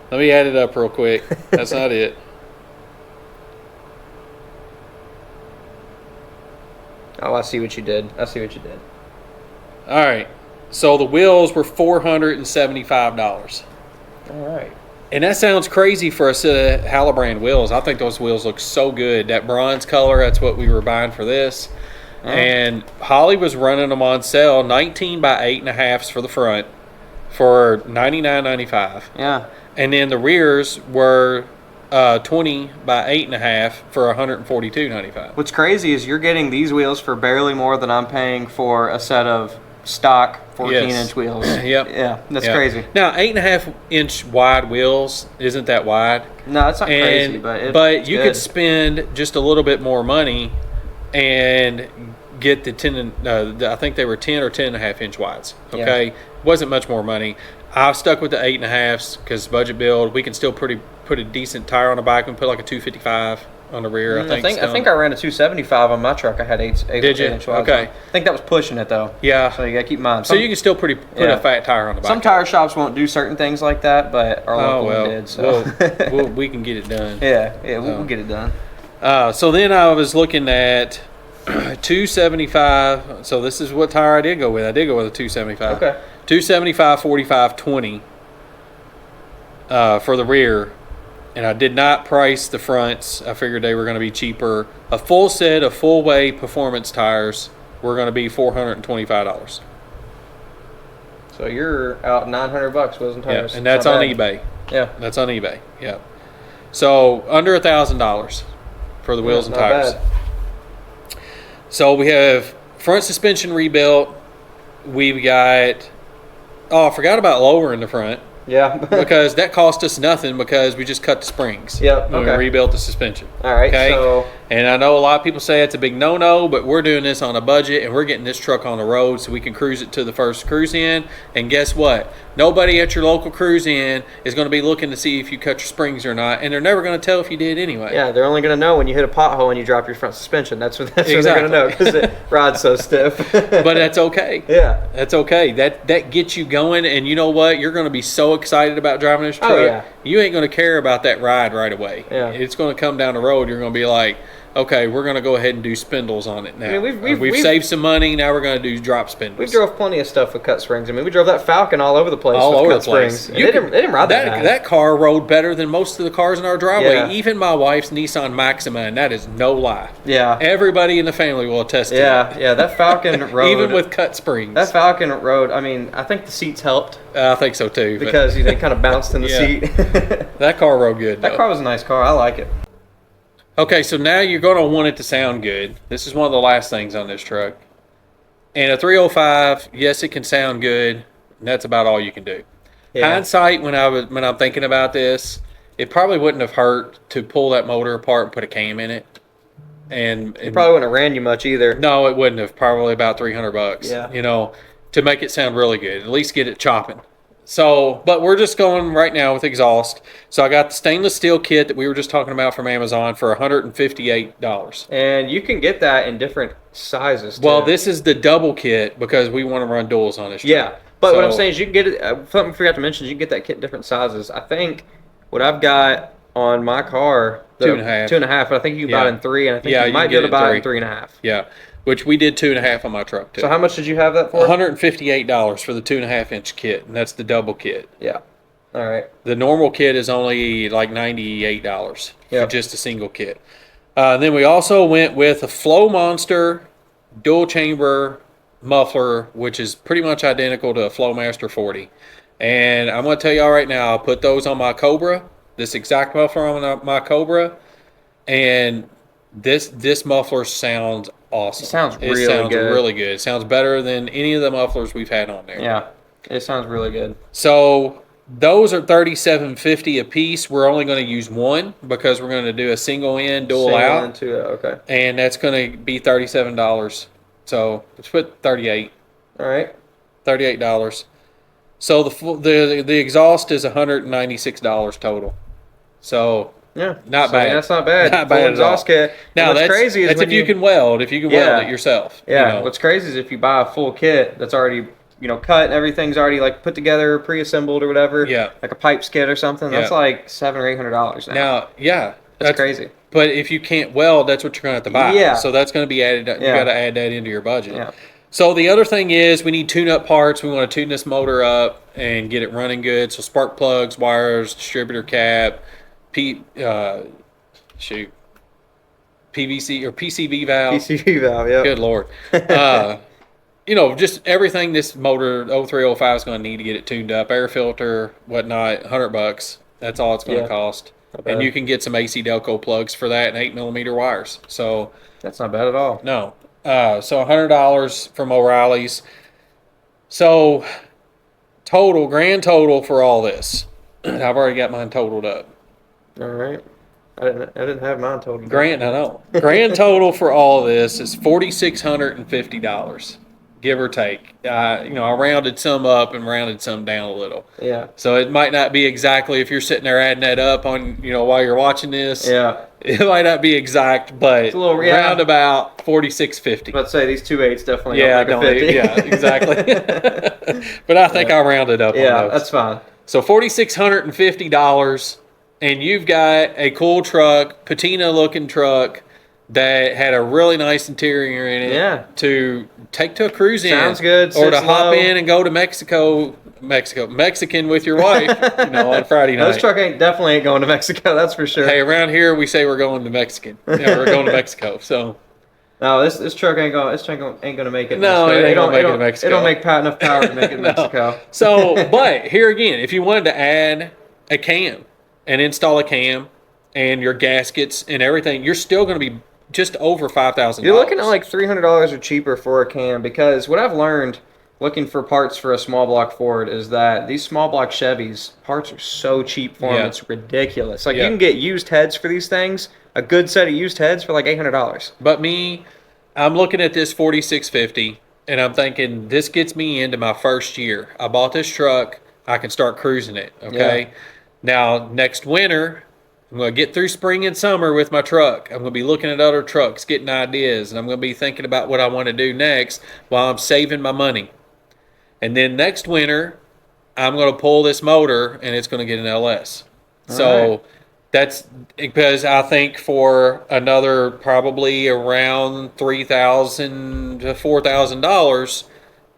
Let me add it up real quick. That's not it. Oh, I see what you did. All right. So the wheels were $475. All right. And that sounds crazy for a set of Hallebrand wheels. I think those wheels look so good. That bronze color, that's what we were buying for this. And Holly was running them on sale, 19 by 8.5s for the front for $99.95. Yeah. And then the rears were 20 by 8.5 for $142.95. What's crazy is you're getting these wheels for barely more than I'm paying for a set of stock 14-inch wheels. Yep. Yeah, that's crazy. Now, 8.5-inch wide wheels isn't that wide. No, it's not crazy, but but you good. could spend just a little bit more money and get the 10. I think they were 10 or 10.5-inch wides. Okay, wasn't much more money. I've stuck with the 8.5s because budget build. We can still put a decent tire on the bike and put like a 255 on the rear. I think I ran a 275 on my truck. I had 8 Did you? inch wides. Okay. I think that was pushing it though. Yeah. So you gotta keep in mind. So you can still put a fat tire on the bike. Some tire shops won't do certain things like that, but our local one did. So we can get it done. We'll get it done. So then I was looking at 275. So this is what tire I did go with. I did go with a 275. Okay. 275, 45, 20 for the rear. And I did not price the fronts. I figured they were going to be cheaper. A full set of full-way performance tires were going to be $425. So you're out $900 wheels and tires. Yeah, and that's on eBay. Yeah. That's on eBay. Yeah. So under $1,000 for the wheels and not tires. bad. So we have front suspension rebuilt. We've got. Oh, I forgot about lowering the front. Yeah. Because that cost us nothing because we just cut the springs. Yep, when okay. we rebuilt the suspension. All right, Okay. so And I know a lot of people say it's a big no-no, but we're doing this on a budget and we're getting this truck on the road so we can cruise it to the first cruise in. And guess what? Nobody at your local cruise in is going to be looking to see if you cut your springs or not, and they're never going to tell if you did anyway. yeah, they're only going to know when you hit a pothole and you drop your front suspension. That's what they're Exactly. going to know because it rides so stiff. But that's okay. Yeah. That's okay. That gets you going, and you know what? You're going to be so excited about driving this truck. Oh, yeah. You ain't going to care about that ride right away. Yeah. It's going to come down the road. You're going to be like, okay, we're going to go ahead and do spindles on it now. I mean, we've saved some money. Now we're going to do drop spindles. We drove plenty of stuff with cut springs. I mean, we drove that Falcon all over the place all with over cut the place. springs. And they didn't ride that bad. That car rode better than most of the cars in our driveway. Yeah. Even my wife's Nissan Maxima, and that is no lie. Yeah. Everybody in the family will attest to that. Yeah, that Falcon rode. Even with cut springs. That Falcon rode, I mean, I think the seats helped I think so too. because they kind of bounced in the Yeah. seat. That car rode good. That though. car was a nice car. I like it. Okay, so now you're going to want it to sound good. This is one of the last things on this truck. And a 305, yes, it can sound good. And that's about all you can do. Yeah. Hindsight, when I'm thinking about this, it probably wouldn't have hurt to pull that motor apart and put a cam in it. And It probably wouldn't have ran you much either. no, it wouldn't have. Probably about $300. Yeah. You know, to make it sound really good. At least get it chopping. So, but we're just going right now with exhaust. So I got the stainless steel kit that we were just talking about from Amazon for $158. And you can get that in different sizes, too. Well, this is the double kit because we want to run duals on this truck. Yeah. But what I'm So- saying is you can get it, something I forgot to mention is you can get that kit in different sizes. I think what I've got on my car, 2.5. 2.5, but I think you can buy it Yeah. in 3, and I think Yeah, you you might can be able get to it in buy it in 3. 3.5. Yeah, which we did 2.5 on my truck too. So how much did you have that for? $158 for the 2.5-inch kit, and that's the double kit. Yeah. All right. The normal kit is only like $98 for Yep. just a single kit. Then we also went with a Flow Monster dual chamber muffler, which is pretty much identical to a Flowmaster 40. And I'm going to tell y'all right now, I'll put those on my Cobra, this exact muffler on my Cobra, and this muffler sounds awesome. It sounds It really sounds good. really good. It sounds better than any of the mufflers we've had on there. Yeah. It sounds really good. So those are $37.50 a piece. We're only going to use one because we're going to do a single in, dual Single out, and two out, okay. and that's going to be $37. So let's put $38. All right. $38. So the exhaust is $196 total. So Yeah. Not So, I mean, bad. that's not bad. Not Full bad at exhaust all. kit. now And what's that's crazy is that's when if you can weld. If you can Yeah. weld it yourself. Yeah. You know. What's crazy is if you buy a full kit that's already, cut and everything's already like put together, pre-assembled or whatever. Yeah. Like a pipe skid or something. That's Yeah. like $700 or $800 now. Now, yeah, that's crazy. But if you can't weld, that's what you're going to have to buy. Yeah. So that's going to be added. You Yeah. got to add that into your budget. Yeah. So the other thing is we need tune-up parts. We want to tune this motor up and get it running good. So spark plugs, wires, distributor cap, PVC or PCV valve. PCV valve, yeah. Good Lord. Just everything this motor 0305 is going to need to get it tuned up. Air filter, whatnot, $100. That's all it's going to Yeah. cost. Not bad. And you can get some AC Delco plugs for that and 8mm wires. So, That's not bad at all. no. So $100 from O'Reilly's. So, grand total for all this. I've already got mine totaled up. All right. I didn't have mine total. Grand total for all of this is $4,650, give or take. I rounded some up and rounded some down a little. Yeah. So it might not be exactly, if you're sitting there adding that up on, while you're watching this. Yeah. It might not be exact, but It's a little, yeah. round about $4,650. Let's say these 2.8s definitely Yeah, don't make a 50. yeah, exactly. But I think I rounded up on Yeah, those. that's fine. So $4,650, and you've got a cool truck, patina looking truck that had a really nice interior in it. Yeah. To take to a cruise in. Sounds good, Or to sits hop low. in and go to Mexican with your wife, on Friday night. This truck definitely ain't going to Mexico, that's for sure. Hey, around here we say we're going to Mexican. Yeah, we're going to Mexico. So No, this truck ain't going to make it. No, it ain't gonna make it to Mexico. It don't make enough power to make it in No. Mexico. So, but here again, if you wanted to add a cam and install a cam, and your gaskets and everything, you're still going to be just over $5,000. You're looking at like $300 or cheaper for a cam, because what I've learned looking for parts for a small block Ford is that these small block Chevys, parts are so cheap for them, it's ridiculous. Like you can get used heads for these things, a good set of used heads for like $800. But I'm looking at this 4650, and I'm thinking, this gets me into my first year. I bought this truck, I can start cruising it, okay? Yeah. Now, next winter, I'm going to get through spring and summer with my truck. I'm going to be looking at other trucks, getting ideas, and I'm going to be thinking about what I want to do next while I'm saving my money. And then next winter, I'm going to pull this motor, and it's going to get an LS. So that's because I think for another probably around $3,000 to $4,000,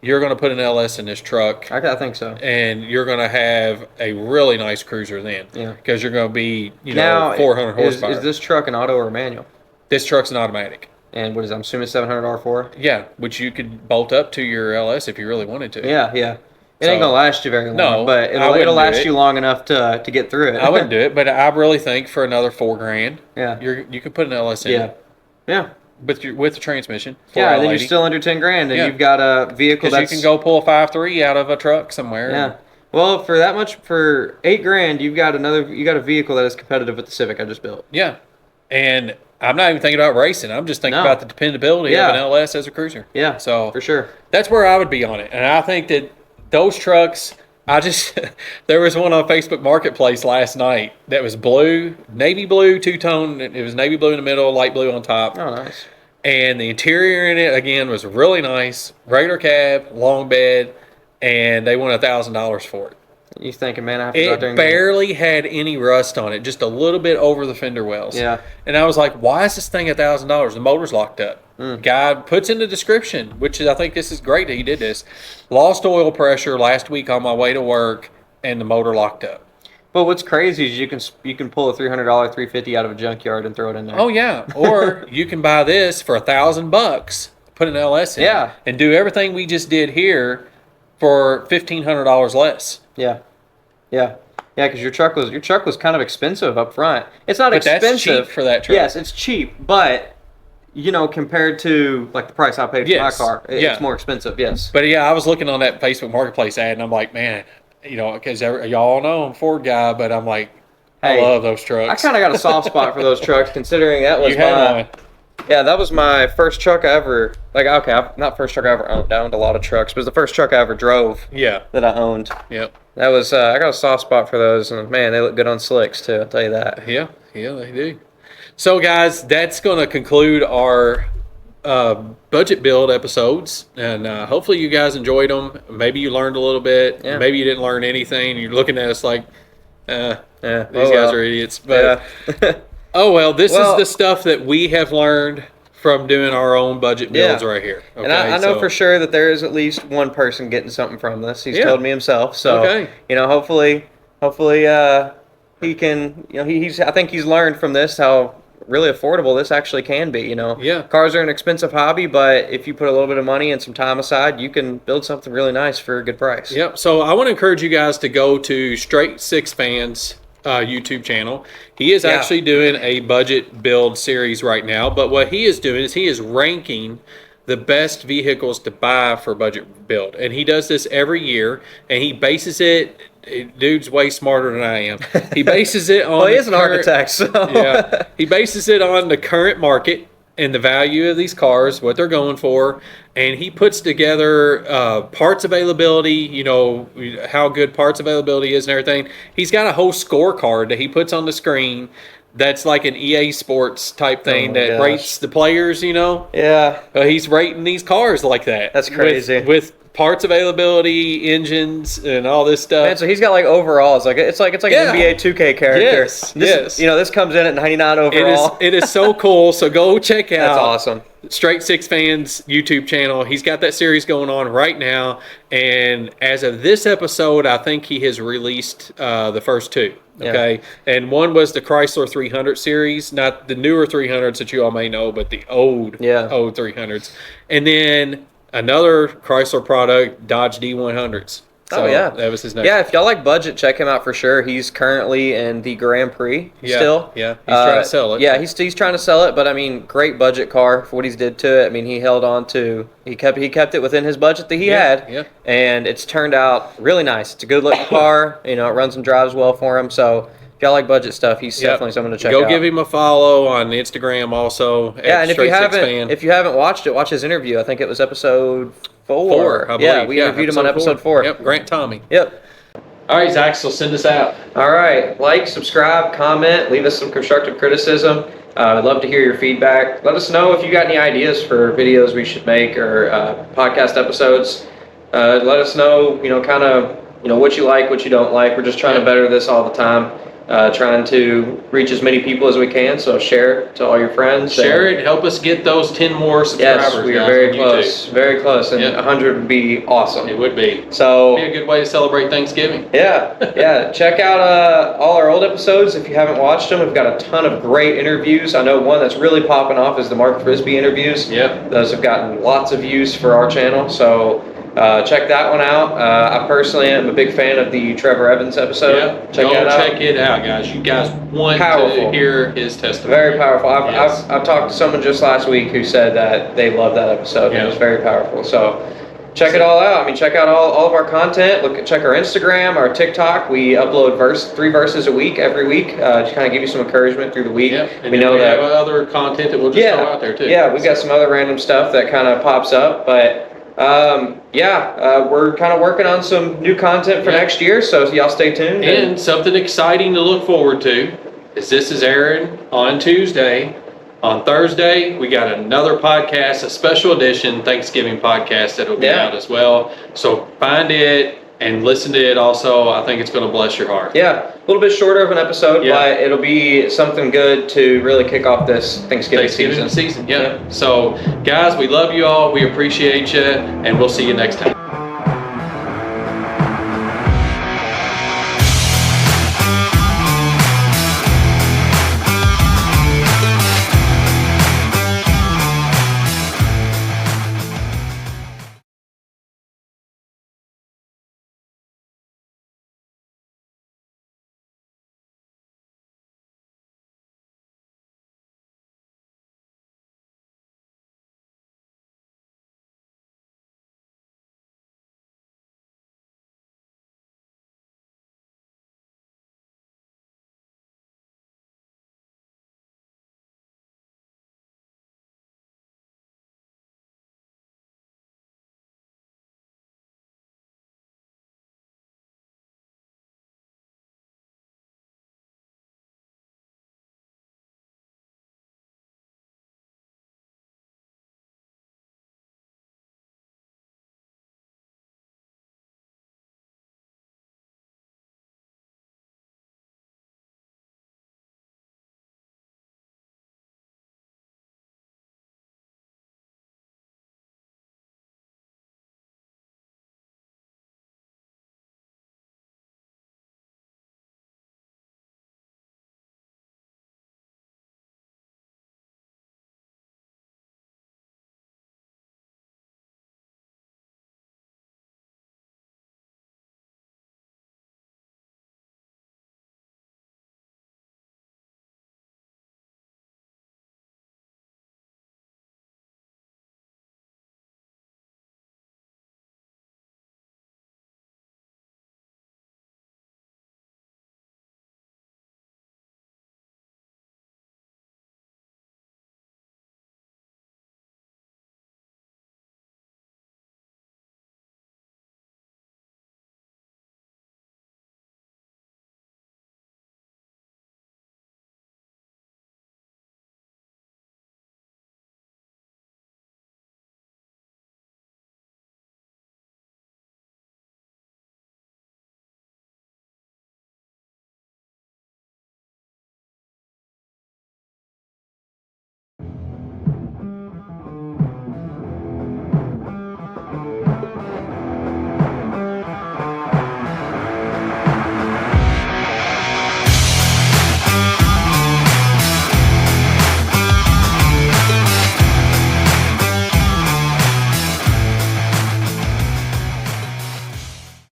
you're going to put an LS in this truck. I think so. And you're going to have a really nice cruiser then. Yeah. Because you're going to be, now, 400 horsepower. Is this truck an auto or a manual? This truck's an automatic. And what is it? I'm assuming $700 R4? Yeah, which you could bolt up to your LS if you really wanted to. Yeah. It ain't going to last you very long, No, but it'll last you long enough to get through it. I wouldn't do it, but I really think for another $4,000, yeah, you could put an LS in. Yeah. With the transmission. Yeah, then you're still under $10,000, and you've got a vehicle you can go pull a 5.3 out of a truck somewhere. Yeah. Well, for that much, for $8,000, you got a vehicle that is competitive with the Civic I just built. Yeah, and I'm not even thinking about racing. I'm just thinking about the dependability of an LS as a cruiser. Yeah. So for sure, that's where I would be on it, and I think that those trucks. There was one on Facebook Marketplace last night that was blue, navy blue, two-tone. It was navy blue in the middle, light blue on top. Oh, nice. And the interior in it, again, was really nice. Regular cab, long bed, and they want $1,000 for it. You thinking, man, I have to go out there and barely had any rust on it, just a little bit over the fender wells. Yeah. And I was like, why is this thing $1,000? The motor's locked up. Guy puts in the description, which is, I think this is great that he did this. Lost oil pressure last week on my way to work, and the motor locked up. But what's crazy is you can pull a $300 350 out of a junkyard and throw it in there. Oh yeah, or you can buy this for $1,000, put an LS in, and do everything we just did here for $1,500 less. Yeah. Because your truck was kind of expensive up front. It's not expensive. That's cheap for that truck. Yes, it's cheap, but compared to like the price I paid for my car, it's more expensive. Yes. But yeah, I was looking on that Facebook Marketplace ad, and I'm like, man, because y'all know I'm a Ford guy, but I'm like, I love those trucks. I kind of got a soft spot for those trucks, considering that was that was my first truck I ever, not first truck I ever owned. I owned a lot of trucks, but it was the first truck I ever drove. Yeah. That I owned. Yep. That was I got a soft spot for those, and man, they look good on slicks too. I'll tell you that. Yeah, they do. So guys, that's going to conclude our budget build episodes, and hopefully you guys enjoyed them. Maybe you learned a little bit. Yeah. Maybe you didn't learn anything. You're looking at us like, these guys are idiots. But oh well, this is the stuff that we have learned from doing our own budget builds right here. Okay, and I know for sure that there is at least one person getting something from this. He's told me himself. So hopefully he can. I think he's learned from this how really affordable this actually can be. Cars are an expensive hobby, but if you put a little bit of money and some time aside, you can build something really nice for a good price. Yep. So I want to encourage you guys to go to Straight Six Fans YouTube channel. He is actually doing a budget build series right now, but what he is doing is he is ranking the best vehicles to buy for budget build, and he does this every year, and he bases it. Dude's way smarter than I am. He bases it on. Well, he is an architect, so he bases it on the current market and the value of these cars, what they're going for, and he puts together parts availability, how good parts availability is and everything. He's got a whole scorecard that he puts on the screen that's like an EA Sports type thing that rates the players, Yeah. He's rating these cars like that. That's crazy. With parts availability, engines, and all this stuff. Man, so he's got like overalls, it's like an NBA 2K character. Yes. This comes in at 99 overall. It is so cool. So go check out. That's awesome. Straight Six Fans YouTube channel. He's got that series going on right now, and as of this episode, I think he has released the first two. Okay, and one was the Chrysler 300 series, not the newer 300s that you all may know, but the old 300s, and then another Chrysler product, Dodge D100s. So that was his next. Yeah, if y'all like budget, check him out for sure. He's currently in the Grand Prix still. Yeah, he's trying to sell it. Yeah, he's trying to sell it, but I mean, great budget car for what he's did to it. I mean, he held on to he kept it within his budget that he had. Yeah. And it's turned out really nice. It's a good looking car. You know, it runs and drives well for him. So if y'all like budget stuff, he's definitely someone to check out. Go give him a follow on Instagram also. Yeah, and if you haven't watched it, watch his interview. I think it was episode 4. I believe. Yeah, we interviewed him on episode 4. Yep, Grant Tommy. Yep. All right, Zach, so send us out. All right. Like, subscribe, comment, leave us some constructive criticism. I'd love to hear your feedback. Let us know if you got any ideas for videos we should make or podcast episodes. Let us know, kind of, what you like, what you don't like. We're just trying to better this all the time. Trying to reach as many people as we can, so share it to all your friends. Share it. Help us get those 10 more subscribers. Yes, we are very close. Very close, and 100 would be awesome. It would be. So it'd be a good way to celebrate Thanksgiving. Yeah. Check out all our old episodes if you haven't watched them. We've got a ton of great interviews. I know one that's really popping off is the Mark Frisbee interviews. Yep. Those have gotten lots of views for our channel, so check that one out. I personally am a big fan of the Trevor Evans episode. Yeah, check it out, guys. You guys want to hear his testimony. Very powerful. I've talked to someone just last week who said that they loved that episode. It was very powerful. So check it all out. I mean, check out all of our content. Check our Instagram, our TikTok. We upload 3 verses a week every week to kind of give you some encouragement through the week. Yeah, and we know that we have other content that we'll just throw out there too. Yeah, we've got some other random stuff that kind of pops up, but we're kind of working on some new content for next year, so y'all stay tuned. And something exciting to look forward to is this is airing on Tuesday. On Thursday, we got another podcast, a special edition Thanksgiving podcast that'll be out as well. So find it and listen to it also. I think it's going to bless your heart. Yeah, a little bit shorter of an episode, but it'll be something good to really kick off this Thanksgiving season. Yeah. So, guys, we love you all. We appreciate you, and we'll see you next time.